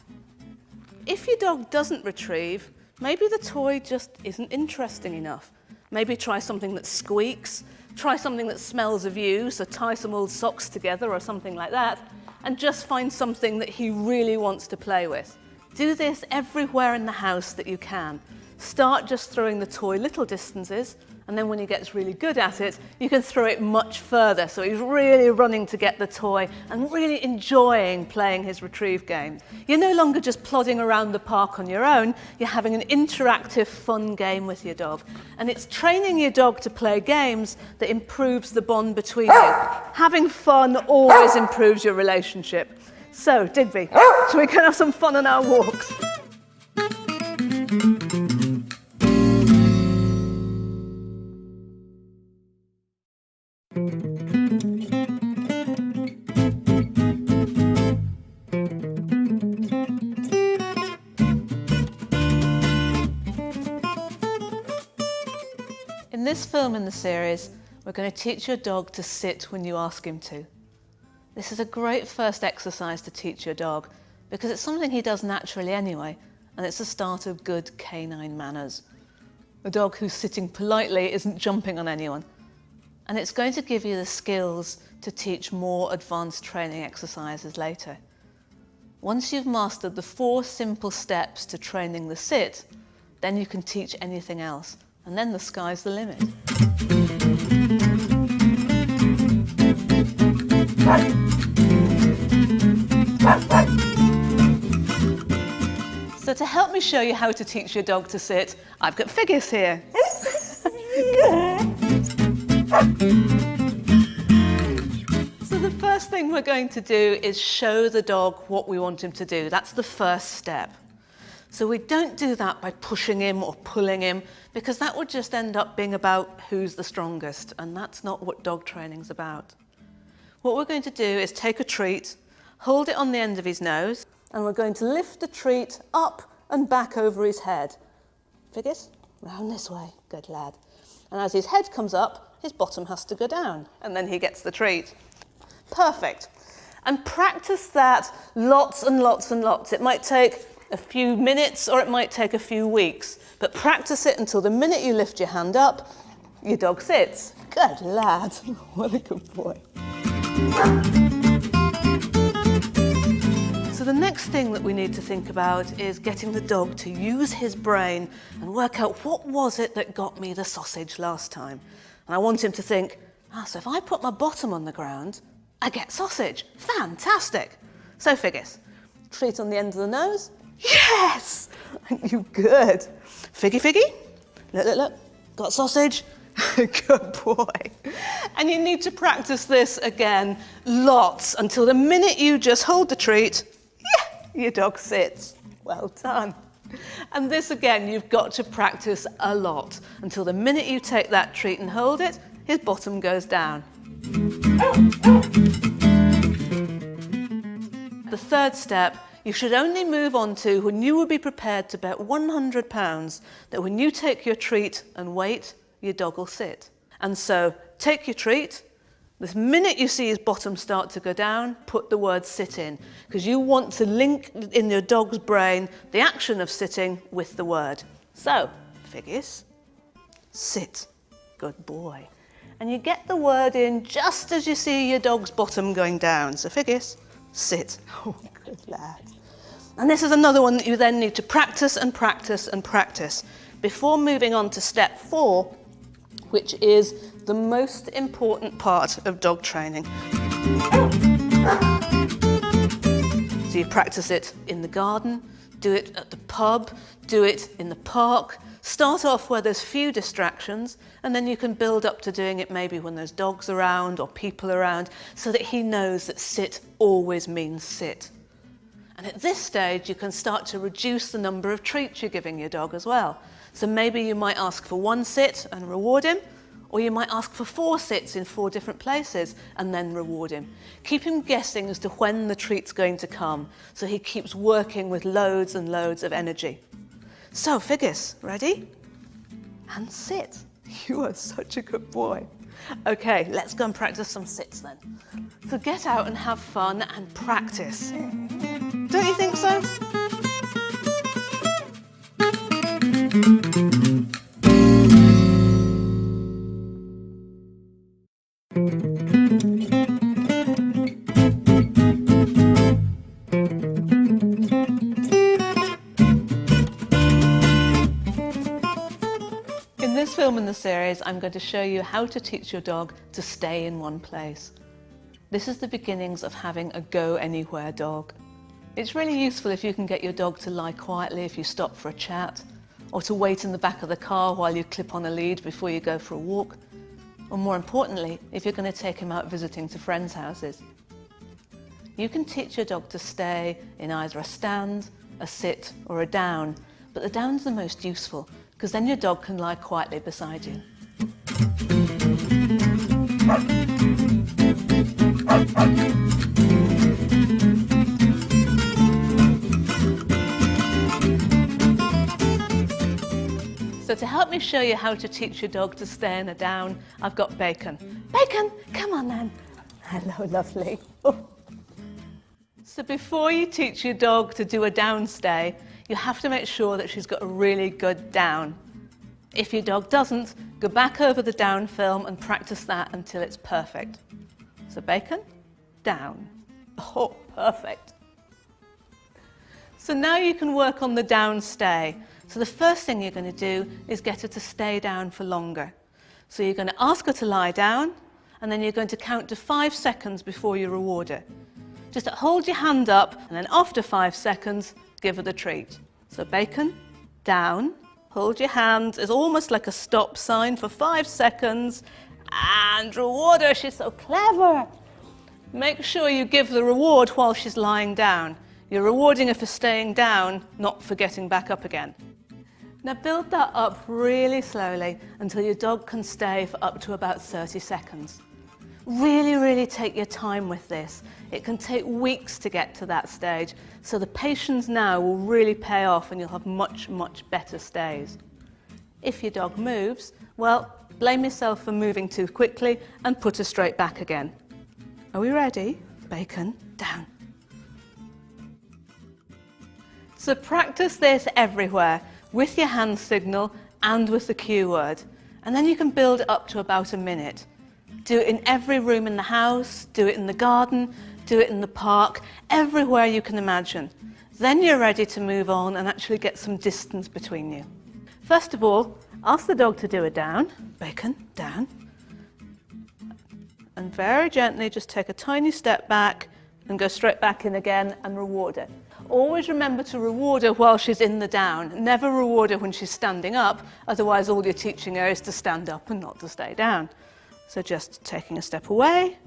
If your dog doesn't retrieve, maybe the toy just isn't interesting enough. Maybe try something that squeaks, try something that smells of you, so tie some old socks together or something like that, and just find something that he really wants to play with. Do this everywhere in the house that you can. Start just throwing the toy little distances, and then when he gets really good at it, you can throw it much further, so he's really running to get the toy and really enjoying playing his retrieve game. You're no longer just plodding around the park on your own, you're having an interactive, fun game with your dog. And it's training your dog to play games that improves the bond between you. Having fun always improves your relationship. So, Digby, so we can have some fun on our walks. In this film in the series, we're going to teach your dog to sit when you ask him to. This is a great first exercise to teach your dog because it's something he does naturally anyway, and it's the start of good canine manners. A dog who's sitting politely isn't jumping on anyone, and it's going to give you the skills to teach more advanced training exercises later. Once you've mastered the 4 simple steps to training the sit, then you can teach anything else. And then the sky's the limit. So So to help me show you how to teach your dog to sit, I've got Figgis here. So the first thing we're going to do is show the dog what we want him to do. That's the first step. So we don't do that by pushing him or pulling him, because that would just end up being about who's the strongest, and that's not what dog training's about. What we're going to do is take a treat, hold it on the end of his nose, and we're going to lift the treat up and back over his head. Figgis, round this way, good lad. And as his head comes up, his bottom has to go down, and then he gets the treat. Perfect. And practice that lots and lots and lots. It might take a few minutes or it might take a few weeks, but practice it until the minute you lift your hand up, your dog sits. Good lad. What a good boy. So the next thing that we need to think about is getting the dog to use his brain and work out what was it that got me the sausage last time. And I want him to think, so if I put my bottom on the ground, I get sausage. Fantastic. So Figgis, treat on the end of the nose. Yes! You good. Figgy. Look. Got sausage? Good boy. And you need to practice this again lots until the minute you just hold the treat, your dog sits. Well done. And this again, you've got to practice a lot until the minute you take that treat and hold it, his bottom goes down. The third step, you should only move on to when you will be prepared to bet £100 that when you take your treat and wait, your dog will sit. And so take your treat. The minute you see his bottom start to go down, put the word sit in, because you want to link in your dog's brain the action of sitting with the word. So, Figgis, sit. Good boy. And you get the word in just as you see your dog's bottom going down. So Figgis, sit. Oh, good lad. And this is another one that you then need to practice and practice and practice before moving on to step 4, which is the most important part of dog training. So you practice it in the garden, do it at the pub, do it in the park. Start off where there's few distractions, and then you can build up to doing it maybe when there's dogs around or people around, so that he knows that sit always means sit. And at this stage, you can start to reduce the number of treats you're giving your dog as well. So maybe you might ask for 1 sit and reward him, or you might ask for 4 sits in 4 different places and then reward him. Keep him guessing as to when the treat's going to come, so he keeps working with loads and loads of energy. So, Figgis, ready? And sit. You are such a good boy. Okay, let's go and practice some sits then. So get out and have fun and practice. Don't you think so? In this film in the series, I'm going to show you how to teach your dog to stay in one place. This is the beginnings of having a go-anywhere dog. It's really useful if you can get your dog to lie quietly if you stop for a chat, or to wait in the back of the car while you clip on a lead before you go for a walk, or more importantly, if you're going to take him out visiting to friends' houses. You can teach your dog to stay in either a stand, a sit, or a down, but the down's the most useful, because then your dog can lie quietly beside you. So to help me show you how to teach your dog to stay in a down, I've got Bacon. Bacon, come on then. Hello, lovely. So before you teach your dog to do a down stay, you have to make sure that she's got a really good down. If your dog doesn't, go back over the down film and practice that until it's perfect. So Bacon, down. Oh, perfect. So now you can work on the down stay. So the first thing you're going to do is get her to stay down for longer. So you're going to ask her to lie down, and then you're going to count to 5 seconds before you reward her. Just hold your hand up, and then after 5 seconds, give her the treat. So Bacon, down, hold your hand, it's almost like a stop sign for 5 seconds, and reward her, she's so clever. Make sure you give the reward while she's lying down. You're rewarding her for staying down, not for getting back up again. Now build that up really slowly until your dog can stay for up to about 30 seconds. Really, really take your time with this. It can take weeks to get to that stage, so the patience now will really pay off and you'll have much, much better stays. If your dog moves, well, blame yourself for moving too quickly and put her straight back again. Are we ready? Bacon, down. So practice this everywhere, with your hand signal and with the cue word. And then you can build it up to about a minute. Do it in every room in the house, do it in the garden, do it in the park, everywhere you can imagine. Then you're ready to move on and actually get some distance between you. First of all, ask the dog to do a down. Bacon, down. And very gently just take a tiny step back and go straight back in again and reward her. Always remember to reward her while she's in the down. Never reward her when she's standing up, otherwise all you're teaching her is to stand up and not to stay down. So just taking a step away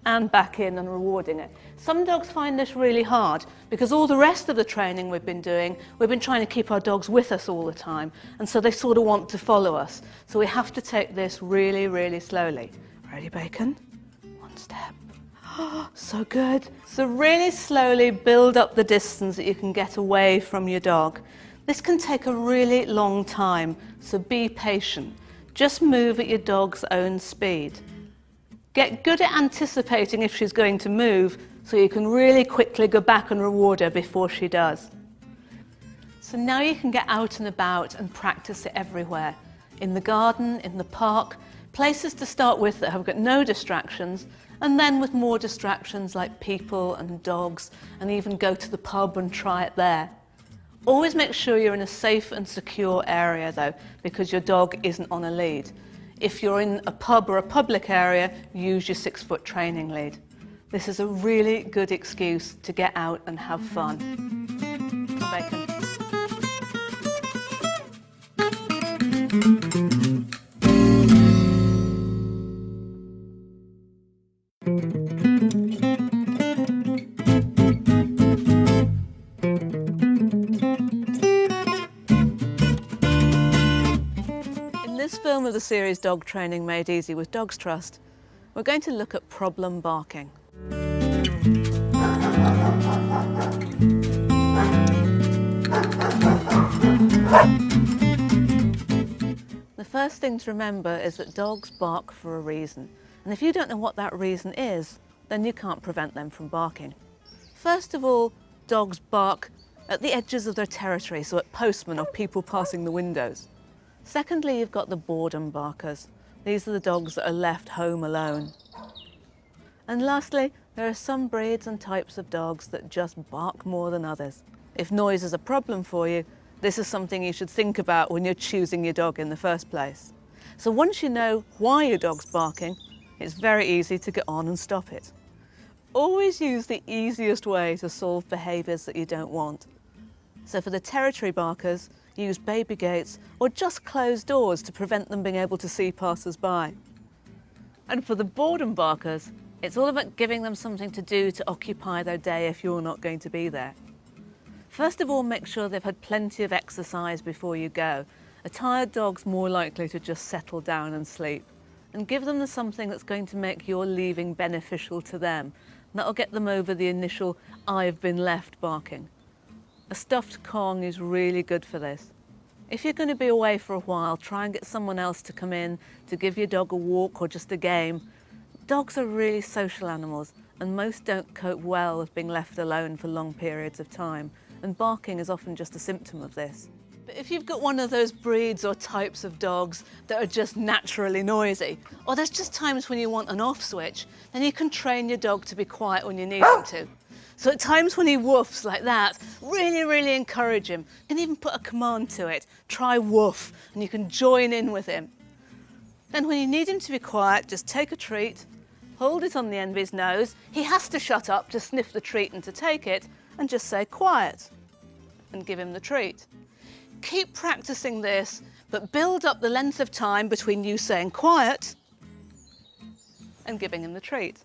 and back in and rewarding it. Some dogs find this really hard because all the rest of the training we've been doing, we've been trying to keep our dogs with us all the time, and so they sort of want to follow us. So we have to take this really, really slowly. Ready, Bacon? One step. Oh, so good. So really slowly build up the distance that you can get away from your dog. This can take a really long time, so be patient. Just move at your dog's own speed. Get good at anticipating if she's going to move so you can really quickly go back and reward her before she does. So now you can get out and about and practice it everywhere. In the garden, in the park, places to start with that have got no distractions, and then with more distractions like people and dogs, and even go to the pub and try it there. Always make sure you're in a safe and secure area though, because your dog isn't on a lead. If you're in a pub or a public area, use your 6-foot training lead. This is a really good excuse to get out and have fun. Bacon. In this film of the series Dog Training Made Easy with Dogs Trust, we're going to look at problem barking. The first thing to remember is that dogs bark for a reason, and if you don't know what that reason is, then you can't prevent them from barking. First of all, dogs bark at the edges of their territory, so at postmen or people passing the windows. Secondly, you've got the boredom barkers. These are the dogs that are left home alone. And lastly, there are some breeds and types of dogs that just bark more than others. If noise is a problem for you, this is something you should think about when you're choosing your dog in the first place. So once you know why your dog's barking, it's very easy to get on and stop it. Always use the easiest way to solve behaviours that you don't want. So for the territory barkers, use baby gates or just close doors to prevent them being able to see passers-by. And for the boredom barkers, it's all about giving them something to do to occupy their day if you're not going to be there. First of all, make sure they've had plenty of exercise before you go. A tired dog's more likely to just settle down and sleep. And give them something that's going to make your leaving beneficial to them. That'll get them over the initial "I've been left" barking. A stuffed Kong is really good for this. If you're going to be away for a while, try and get someone else to come in to give your dog a walk or just a game. Dogs are really social animals, and most don't cope well with being left alone for long periods of time, and barking is often just a symptom of this. But if you've got one of those breeds or types of dogs that are just naturally noisy, or there's just times when you want an off switch, then you can train your dog to be quiet when you need him to. So at times when he woofs like that, really encourage him. You can even put a command to it, try woof, and you can join in with him. Then when you need him to be quiet, just take a treat, hold it on the end of his nose. He has to shut up to sniff the treat and to take it, and just say quiet. and give him the treat. Keep practicing this, but build up the length of time between you saying quiet and giving him the treat.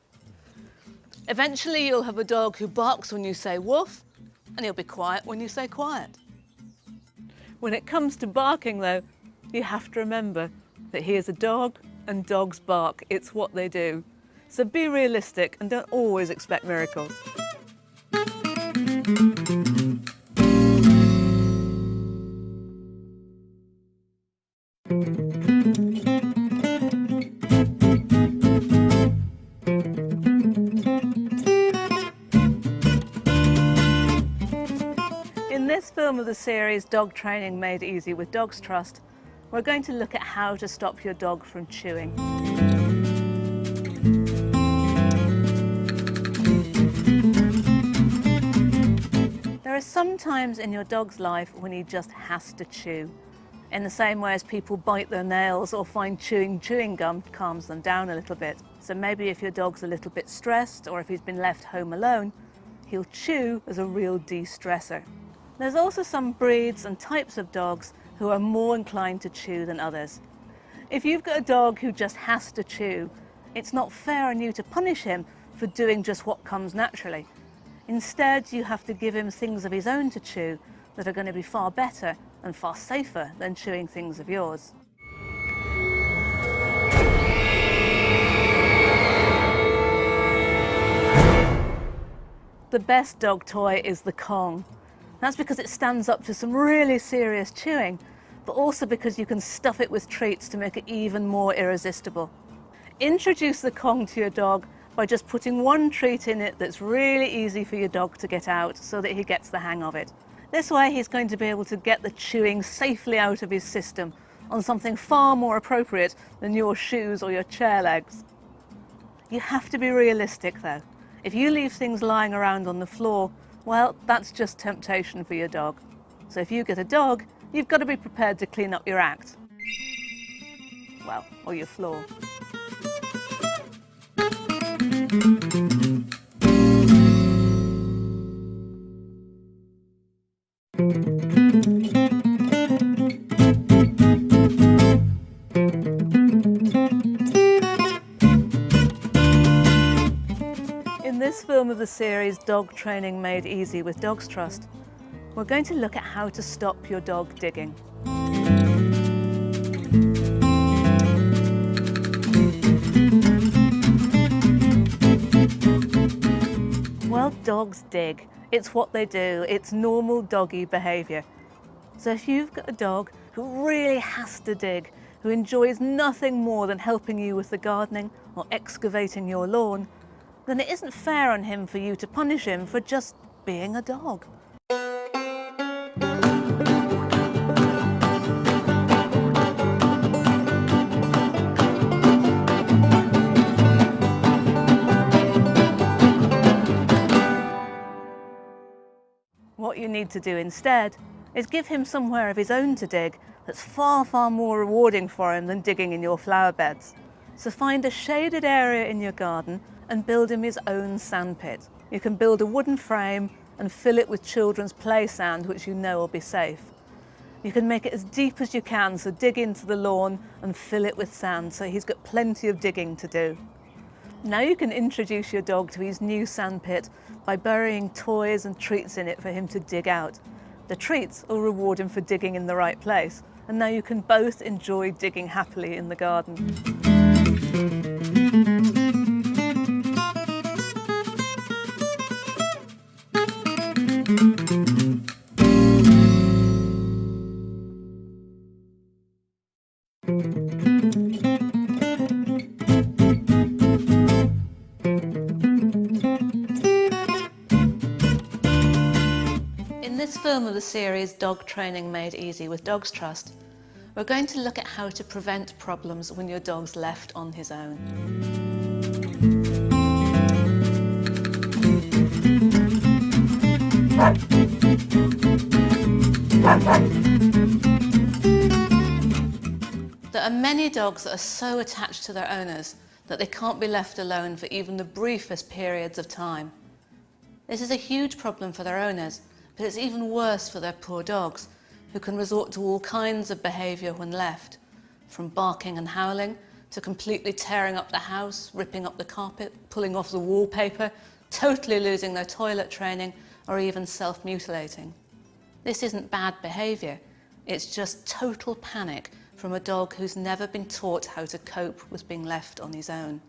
Eventually you'll have a dog who barks when you say woof, and he'll be quiet when you say quiet. When it comes to barking though, you have to remember that he is a dog and dogs bark. It's what they do. So be realistic and don't always expect miracles. In this film of the series, Dog Training Made Easy with Dogs Trust, we're going to look at how to stop your dog from chewing. There are some times in your dog's life when he just has to chew. In the same way as people bite their nails or find chewing gum calms them down a little bit. So maybe if your dog's a little bit stressed or if he's been left home alone, he'll chew as a real de-stressor. There's also some breeds and types of dogs who are more inclined to chew than others. If you've got a dog who just has to chew, it's not fair on you to punish him for doing just what comes naturally. Instead, you have to give him things of his own to chew that are going to be far better and far safer than chewing things of yours. The best dog toy is the Kong. That's because it stands up to some really serious chewing, but also because you can stuff it with treats to make it even more irresistible. Introduce the Kong to your dog by just putting one treat in it that's really easy for your dog to get out so that he gets the hang of it. This way he's going to be able to get the chewing safely out of his system on something far more appropriate than your shoes or your chair legs. You have to be realistic though. If you leave things lying around on the floor, well, that's just temptation for your dog. So if you get a dog, you've got to be prepared to clean up your act. Well, or your floor. In this film of the series, Dog Training Made Easy with Dogs Trust, we're going to look at how to stop your dog digging. Well, dogs dig. It's what they do. It's normal doggy behaviour. So if you've got a dog who really has to dig, who enjoys nothing more than helping you with the gardening or excavating your lawn, then it isn't fair on him for you to punish him for just being a dog. What you need to do instead is give him somewhere of his own to dig that's far, far more rewarding for him than digging in your flower beds. So find a shaded area in your garden and build him his own sandpit. You can build a wooden frame and fill it with children's play sand, which you know will be safe. You can make it as deep as you can, so dig into the lawn and fill it with sand, so he's got plenty of digging to do. Now you can introduce your dog to his new sandpit by burying toys and treats in it for him to dig out. The treats will reward him for digging in the right place, and now you can both enjoy digging happily in the garden. In this film of the series Dog Training Made Easy with Dogs Trust, we're going to look at how to prevent problems when your dog's left on his own. There are many dogs that are so attached to their owners that they can't be left alone for even the briefest periods of time. This is a huge problem for their owners But it's even worse for their poor dogs, who can resort to all kinds of behaviour when left, from barking and howling to completely tearing up the house, ripping up the carpet, pulling off the wallpaper, totally losing their toilet training, or even self-mutilating. This isn't bad behaviour, it's just total panic from a dog who's never been taught how to cope with being left on his own.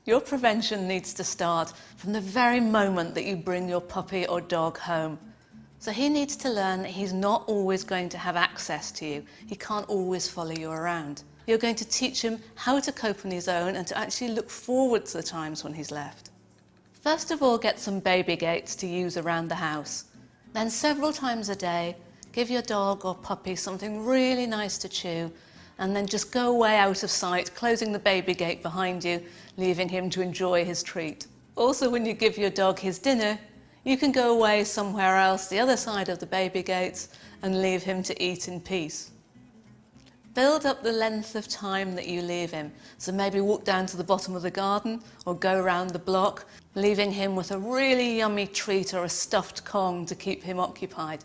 Your prevention needs to start from the very moment that you bring your puppy or dog home. So he needs to learn that he's not always going to have access to you. He can't always follow you around. You're going to teach him how to cope on his own and to actually look forward to the times when he's left. First of all, get some baby gates to use around the house. Then several times a day, give your dog or puppy something really nice to chew, and then just go away out of sight, closing the baby gate behind you, leaving him to enjoy his treat. Also, when you give your dog his dinner, you can go away somewhere else, the other side of the baby gates, and leave him to eat in peace. Build up the length of time that you leave him. So maybe walk down to the bottom of the garden or go around the block, leaving him with a really yummy treat or a stuffed Kong to keep him occupied.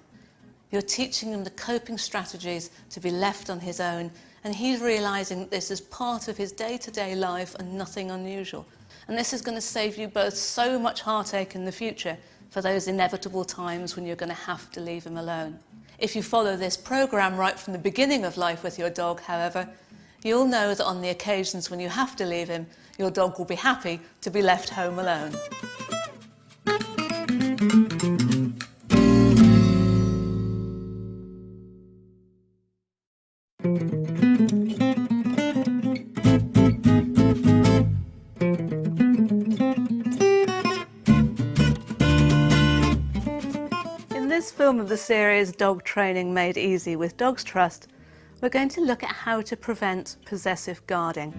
You're teaching him the coping strategies to be left on his own, and he's realising that this is part of his day-to-day life and nothing unusual. And this is going to save you both so much heartache in the future for those inevitable times when you're going to have to leave him alone. If you follow this programme right from the beginning of life with your dog, however, you'll know that on the occasions when you have to leave him, your dog will be happy to be left home alone. In this film of the series Dog Training Made Easy with Dogs Trust, we're going to look at how to prevent possessive guarding.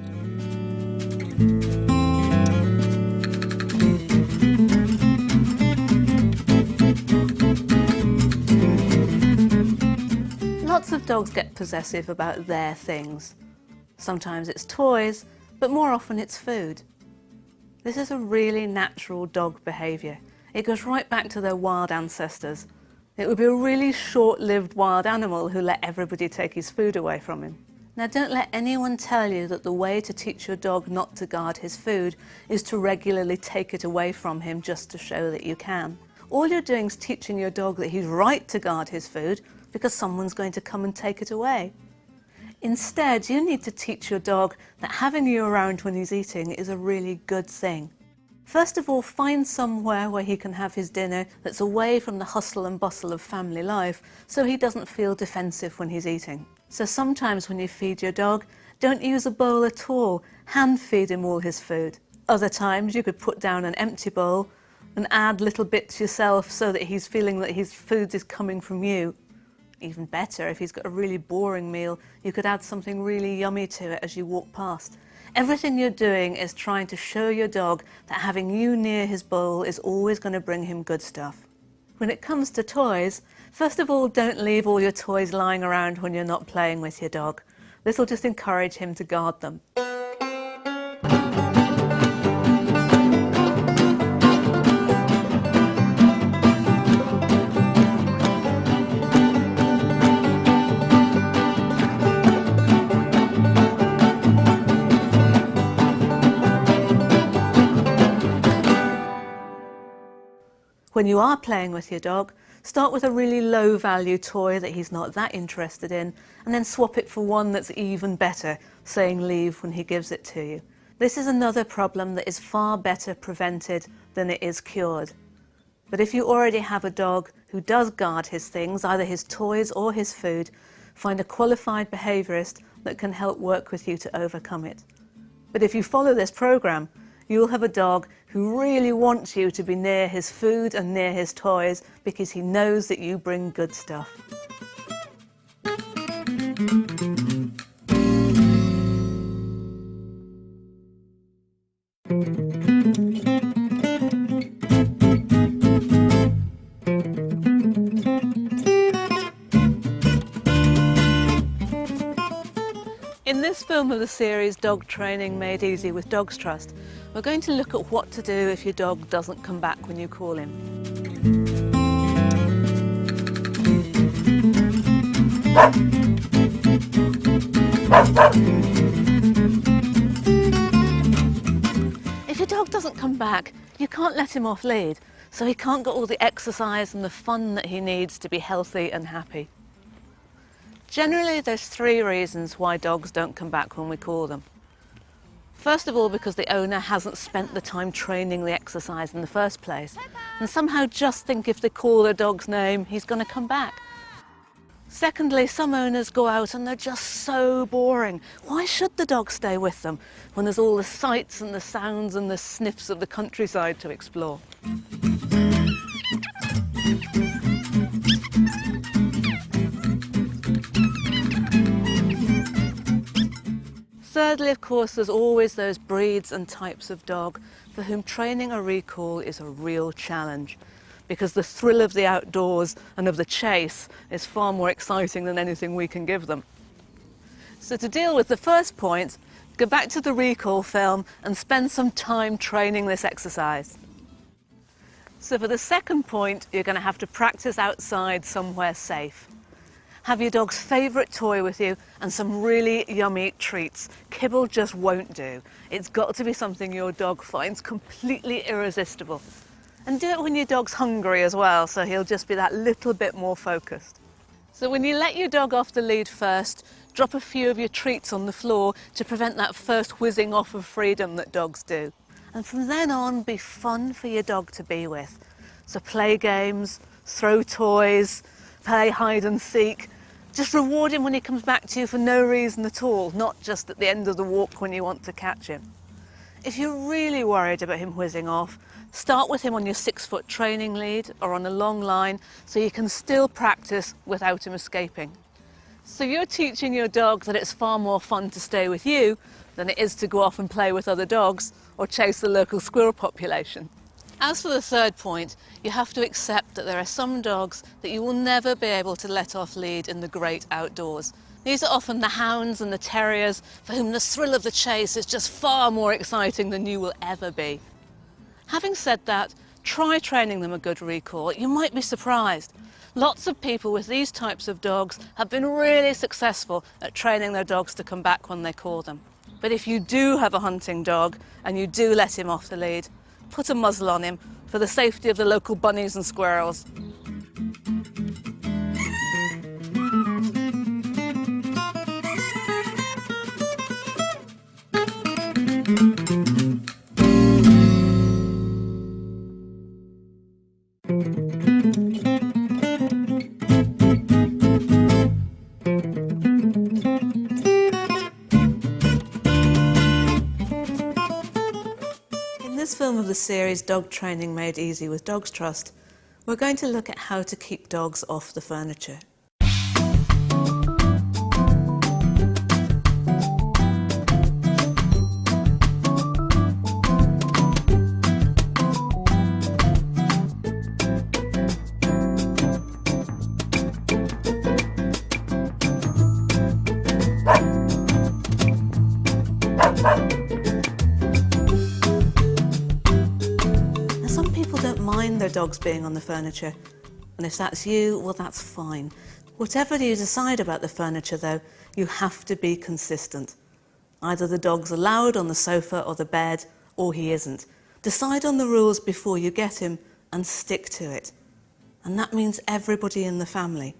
Lots of dogs get possessive about their things. Sometimes it's toys, but more often it's food. This is a really natural dog behaviour. It goes right back to their wild ancestors. It would be a really short-lived wild animal who let everybody take his food away from him. Now, don't let anyone tell you that the way to teach your dog not to guard his food is to regularly take it away from him just to show that you can. All you're doing is teaching your dog that he's right to guard his food because someone's going to come and take it away. Instead, you need to teach your dog that having you around when he's eating is a really good thing. First of all, find somewhere where he can have his dinner that's away from the hustle and bustle of family life, so he doesn't feel defensive when he's eating. So sometimes when you feed your dog, don't use a bowl at all, hand feed him all his food. Other times you could put down an empty bowl and add little bits yourself so that he's feeling that his food is coming from you. Even better, if he's got a really boring meal, you could add something really yummy to it as you walk past. Everything you're doing is trying to show your dog that having you near his bowl is always going to bring him good stuff. When it comes to toys, first of all, don't leave all your toys lying around when you're not playing with your dog. This will just encourage him to guard them. When you are playing with your dog, start with a really low-value toy that he's not that interested in, and then swap it for one that's even better, saying leave when he gives it to you. This is another problem that is far better prevented than it is cured. But if you already have a dog who does guard his things, either his toys or his food, find a qualified behaviourist that can help work with you to overcome it. But if you follow this programme, you'll have a dog who really wants you to be near his food and near his toys because he knows that you bring good stuff. In this film of the series Dog Training Made Easy with Dogs Trust, we're going to look at what to do if your dog doesn't come back when you call him. If your dog doesn't come back, you can't let him off lead, so he can't get all the exercise and the fun that he needs to be healthy and happy. Generally, there's 3 reasons why dogs don't come back when we call them. First of all, because the owner hasn't spent the time training the exercise in the first place, and somehow just think if they call their dog's name, he's going to come back. Secondly, some owners go out and they're just so boring. Why should the dog stay with them when there's all the sights and the sounds and the sniffs of the countryside to explore? Thirdly, of course, there's always those breeds and types of dog for whom training a recall is a real challenge, because the thrill of the outdoors and of the chase is far more exciting than anything we can give them. So to deal with the first point, go back to the recall film and spend some time training this exercise. So for the second point, you're going to have to practice outside somewhere safe. Have your dog's favourite toy with you and some really yummy treats. Kibble just won't do. It's got to be something your dog finds completely irresistible. And do it when your dog's hungry as well, so he'll just be that little bit more focused. So when you let your dog off the lead first, drop a few of your treats on the floor to prevent that first whizzing off of freedom that dogs do. And from then on, be fun for your dog to be with. So play games, throw toys, play hide and seek. Just reward him when he comes back to you for no reason at all, not just at the end of the walk when you want to catch him. If you're really worried about him whizzing off, start with him on your 6-foot training lead or on a long line so you can still practice without him escaping. So you're teaching your dog that it's far more fun to stay with you than it is to go off and play with other dogs or chase the local squirrel population. As for the third point, you have to accept that there are some dogs that you will never be able to let off lead in the great outdoors. These are often the hounds and the terriers for whom the thrill of the chase is just far more exciting than you will ever be. Having said that, try training them a good recall. You might be surprised. Lots of people with these types of dogs have been really successful at training their dogs to come back when they call them. But if you do have a hunting dog and you do let him off the lead, put a muzzle on him for the safety of the local bunnies and squirrels. In this film of the series Dog Training Made Easy with Dogs Trust, we're going to look at how to keep dogs off the furniture. Some people don't mind their dogs being on the furniture, and if that's you, well, that's fine. Whatever you decide about the furniture, though, you have to be consistent. Either the dog's allowed on the sofa or the bed, or he isn't. Decide on the rules before you get him and stick to it. And that means everybody in the family.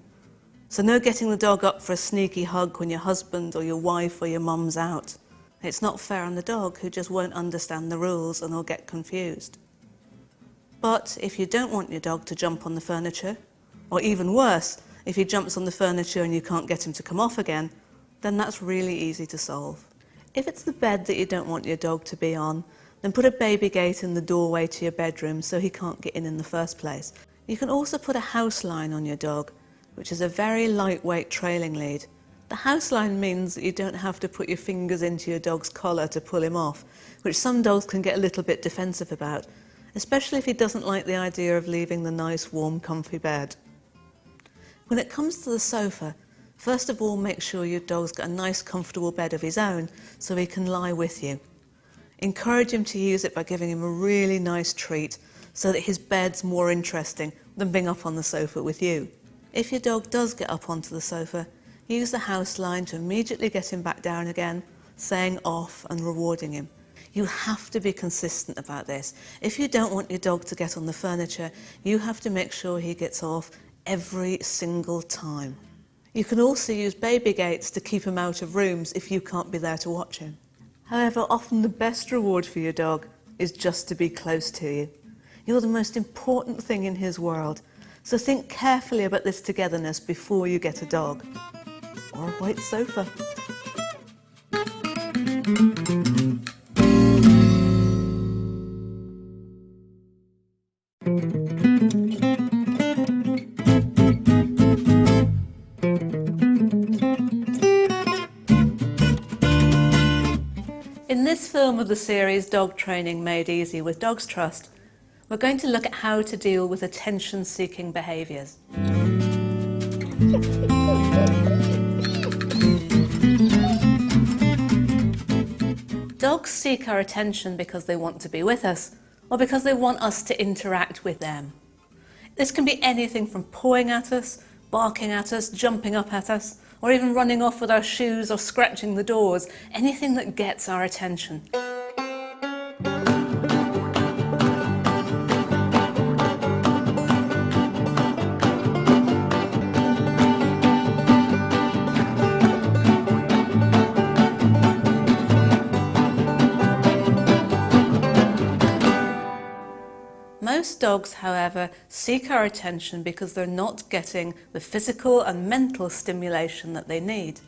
So no getting the dog up for a sneaky hug when your husband or your wife or your mum's out. It's not fair on the dog, who just won't understand the rules and will get confused. But if you don't want your dog to jump on the furniture, or even worse, if he jumps on the furniture and you can't get him to come off again, then that's really easy to solve. If it's the bed that you don't want your dog to be on, then put a baby gate in the doorway to your bedroom so he can't get in the first place. You can also put a house line on your dog, which is a very lightweight trailing lead. The house line means that you don't have to put your fingers into your dog's collar to pull him off, which some dogs can get a little bit defensive about, especially if he doesn't like the idea of leaving the nice, warm, comfy bed. When it comes to the sofa, first of all, make sure your dog's got a nice, comfortable bed of his own so he can lie with you. Encourage him to use it by giving him a really nice treat so that his bed's more interesting than being up on the sofa with you. If your dog does get up onto the sofa, Use the house line to immediately get him back down again, saying off and rewarding him. You have to be consistent about this. If you don't want your dog to get on the furniture, you have to make sure he gets off every single time. You can also use baby gates to keep him out of rooms if you can't be there to watch him. However, often the best reward for your dog is just to be close to you. You're the most important thing in his world, so think carefully about this togetherness before you get a dog. Or a white sofa. In this film of the series Dog Training Made Easy with Dogs Trust, we're going to look at how to deal with attention-seeking behaviours. Dogs seek our attention because they want to be with us, or because they want us to interact with them. This can be anything from pawing at us, barking at us, jumping up at us, or even running off with our shoes or scratching the doors, anything that gets our attention. Most dogs, however, seek our attention because they're not getting the physical and mental stimulation that they need.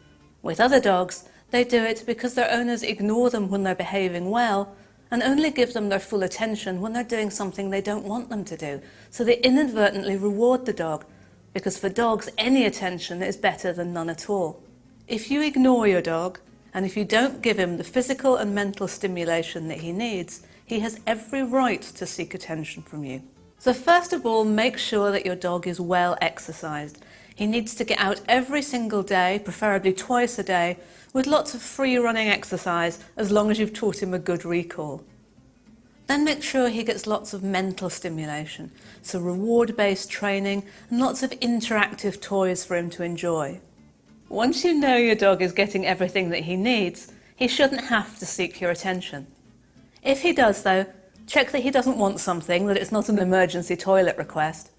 With other dogs, they do it because their owners ignore them when they're behaving well and only give them their full attention when they're doing something they don't want them to do. So they inadvertently reward the dog, because for dogs, any attention is better than none at all. If you ignore your dog, and if you don't give him the physical and mental stimulation that he needs, he has every right to seek attention from you. So first of all, make sure that your dog is well exercised. He needs to get out every single day, preferably twice a day, with lots of free running exercise, as long as you've taught him a good recall. Then make sure he gets lots of mental stimulation, so reward-based training and lots of interactive toys for him to enjoy. Once you know your dog is getting everything that he needs, he shouldn't have to seek your attention. If he does, though, check that he doesn't want something, that it's not an emergency toilet request.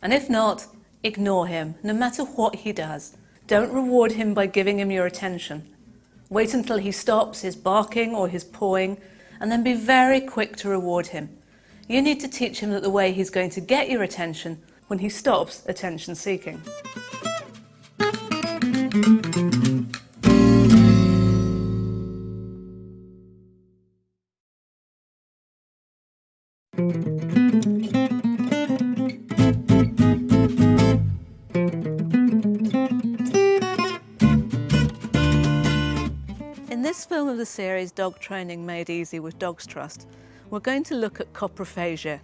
And if not, ignore him, no matter what he does. Don't reward him by giving him your attention. Wait until he stops his barking or his pawing, and then be very quick to reward him. You need to teach him that the way he's going to get your attention when he stops attention seeking. In this film of the series Dog Training Made Easy with Dogs Trust, we're going to look at coprophagia.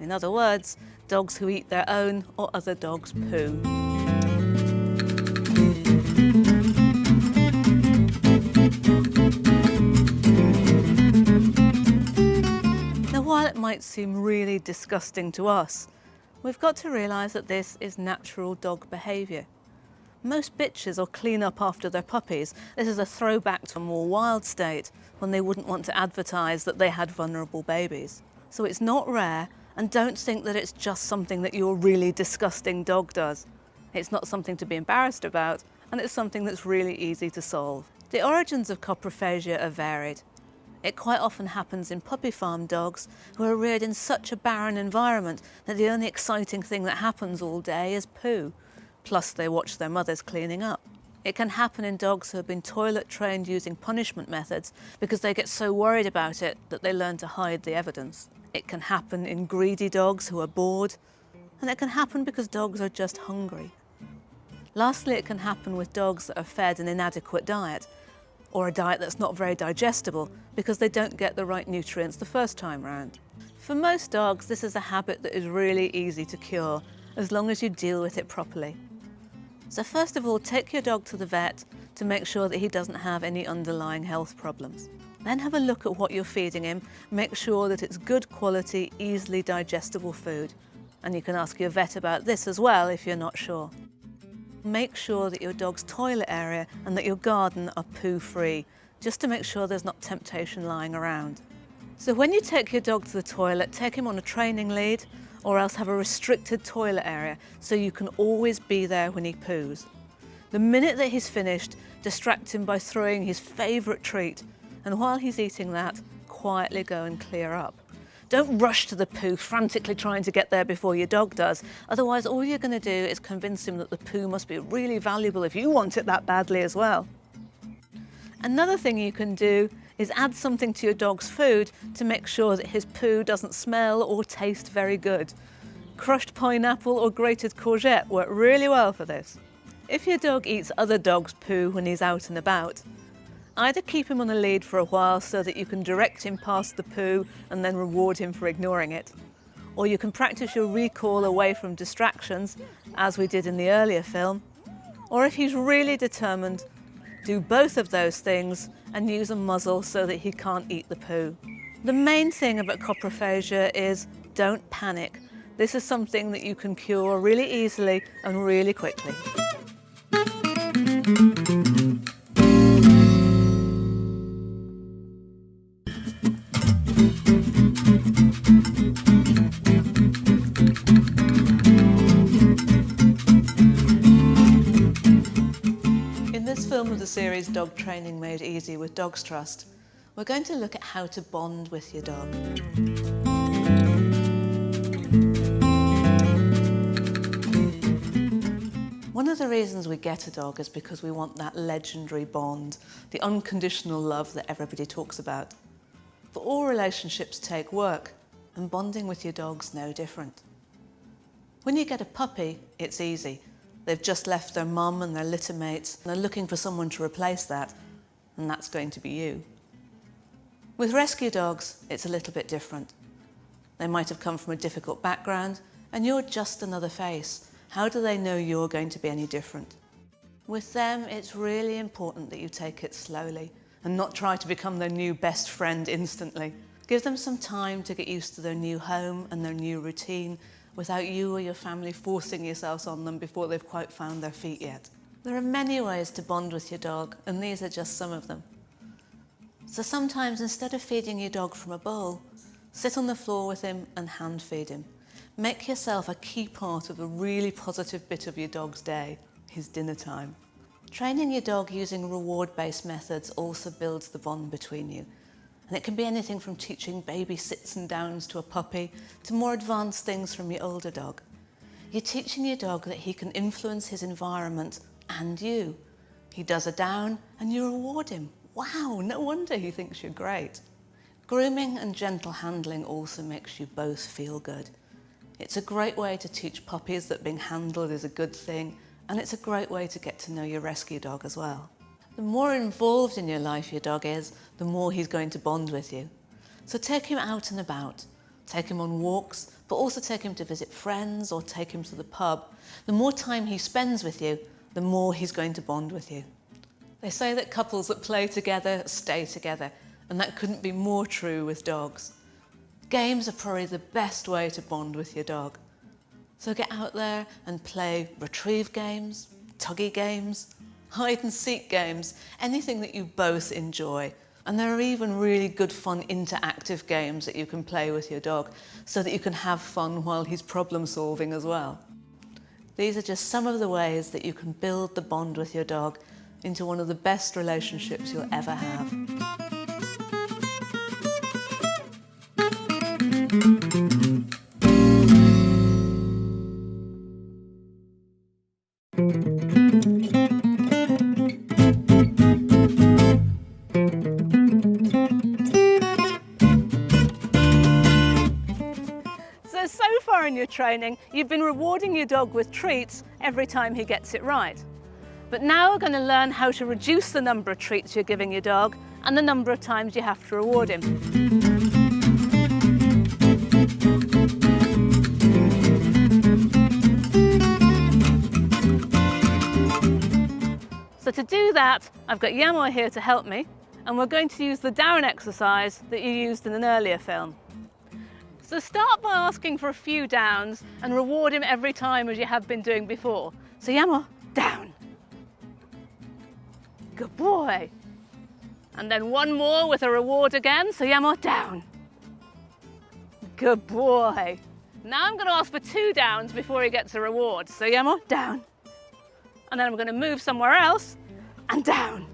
In other words, dogs who eat their own or other dogs' poo. Now, while it might seem really disgusting to us, we've got to realise that this is natural dog behaviour. Most bitches will clean up after their puppies. This is a throwback to a more wild state when they wouldn't want to advertise that they had vulnerable babies. So it's not rare, and don't think that it's just something that your really disgusting dog does. It's not something to be embarrassed about, and it's something that's really easy to solve. The origins of coprophagia are varied. It quite often happens in puppy farm dogs who are reared in such a barren environment that the only exciting thing that happens all day is poo. Plus they watch their mothers cleaning up. It can happen in dogs who have been toilet trained using punishment methods because they get so worried about it that they learn to hide the evidence. It can happen in greedy dogs who are bored, and it can happen because dogs are just hungry. Lastly, it can happen with dogs that are fed an inadequate diet, or a diet that's not very digestible because they don't get the right nutrients the first time round. For most dogs, this is a habit that is really easy to cure as long as you deal with it properly. So first of all, take your dog to the vet to make sure that he doesn't have any underlying health problems. Then have a look at what you're feeding him, make sure that it's good quality, easily digestible food. And you can ask your vet about this as well if you're not sure. Make sure that your dog's toilet area and that your garden are poo-free, just to make sure there's not temptation lying around. So when you take your dog to the toilet, take him on a training lead, or else have a restricted toilet area so you can always be there when he poos. The minute that he's finished, distract him by throwing his favourite treat, and while he's eating that, quietly go and clear up. Don't rush to the poo, frantically trying to get there before your dog does. Otherwise, all you're going to do is convince him that the poo must be really valuable if you want it that badly as well. Another thing you can do is add something to your dog's food to make sure that his poo doesn't smell or taste very good. Crushed pineapple or grated courgette work really well for this. If your dog eats other dogs' poo when he's out and about, either keep him on a lead for a while so that you can direct him past the poo and then reward him for ignoring it. Or you can practice your recall away from distractions, as we did in the earlier film. Or if he's really determined, do both of those things and use a muzzle so that he can't eat the poo. The main thing about coprophagia is don't panic. This is something that you can cure really easily and really quickly. In this film of the series Dog Training Made Easy with Dogs Trust, we're going to look at how to bond with your dog. One of the reasons we get a dog is because we want that legendary bond, the unconditional love that everybody talks about. But all relationships take work, and bonding with your dog's no different. When you get a puppy, it's easy. They've just left their mum and their litter mates, and they're looking for someone to replace that, and that's going to be you. With rescue dogs, it's a little bit different. They might have come from a difficult background, and you're just another face. How do they know you're going to be any different? With them, it's really important that you take it slowly and not try to become their new best friend instantly. Give them some time to get used to their new home and their new routine without you or your family forcing yourselves on them before they've quite found their feet yet. There are many ways to bond with your dog, and these are just some of them. So sometimes, instead of feeding your dog from a bowl, sit on the floor with him and hand feed him. Make yourself a key part of a really positive bit of your dog's day, his dinner time. Training your dog using reward-based methods also builds the bond between you. And it can be anything from teaching baby sits and downs to a puppy to more advanced things from your older dog. You're teaching your dog that he can influence his environment and you. He does a down and you reward him. Wow, no wonder he thinks you're great. Grooming and gentle handling also makes you both feel good. It's a great way to teach puppies that being handled is a good thing, and it's a great way to get to know your rescue dog as well. The more involved in your life your dog is, the more he's going to bond with you. So take him out and about. Take him on walks, but also take him to visit friends or take him to the pub. The more time he spends with you, the more he's going to bond with you. They say that couples that play together stay together, and that couldn't be more true with dogs. Games are probably the best way to bond with your dog. So get out there and play retrieve games, tuggy games, hide and seek games, anything that you both enjoy. And there are even really good fun interactive games that you can play with your dog so that you can have fun while he's problem solving as well. These are just some of the ways that you can build the bond with your dog into one of the best relationships you'll ever have. So far in your training, you've been rewarding your dog with treats every time he gets it right. But now we're going to learn how to reduce the number of treats you're giving your dog and the number of times you have to reward him. So to do that, I've got Yamo here to help me, and we're going to use the down exercise that you used in an earlier film. So start by asking for a few downs and reward him every time as you have been doing before. So Yamo, down. Good boy. And then one more with a reward again. So Yamo, down. Good boy. Now I'm going to ask for 2 downs before he gets a reward. So Yamo, down. And then I'm going to move somewhere else and down.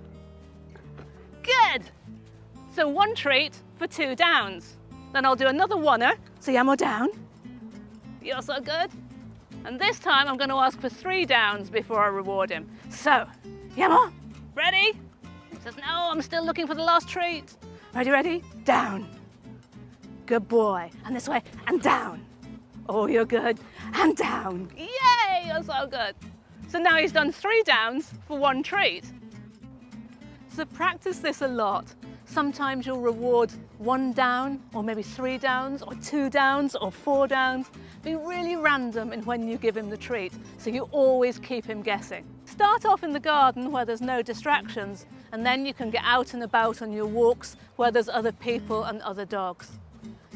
Good. So 1 treat for 2 downs. Then I'll do another oneer. So Yamo, down. You're so good. And this time I'm going to ask for 3 downs before I reward him. So, Yamo, ready? He says, no, I'm still looking for the last treat. Ready, ready? Down. Good boy. And this way, and down. Oh, you're good. And down. Yay, you're so good. So now he's done 3 downs for 1 treat. So practice this a lot. Sometimes you'll reward 1 down, or maybe 3 downs, or 2 downs, or 4 downs. Be really random in when you give him the treat, so you always keep him guessing. Start off in the garden where there's no distractions, and then you can get out and about on your walks where there's other people and other dogs.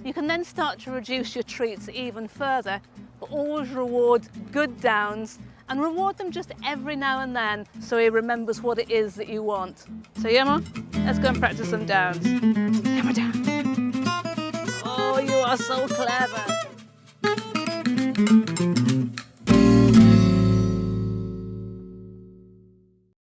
You can then start to reduce your treats even further, but always reward good downs and reward them just every now and then so he remembers what it is that you want. So Yamo, let's go and practice some downs. Yamo, down. Oh, you are so clever.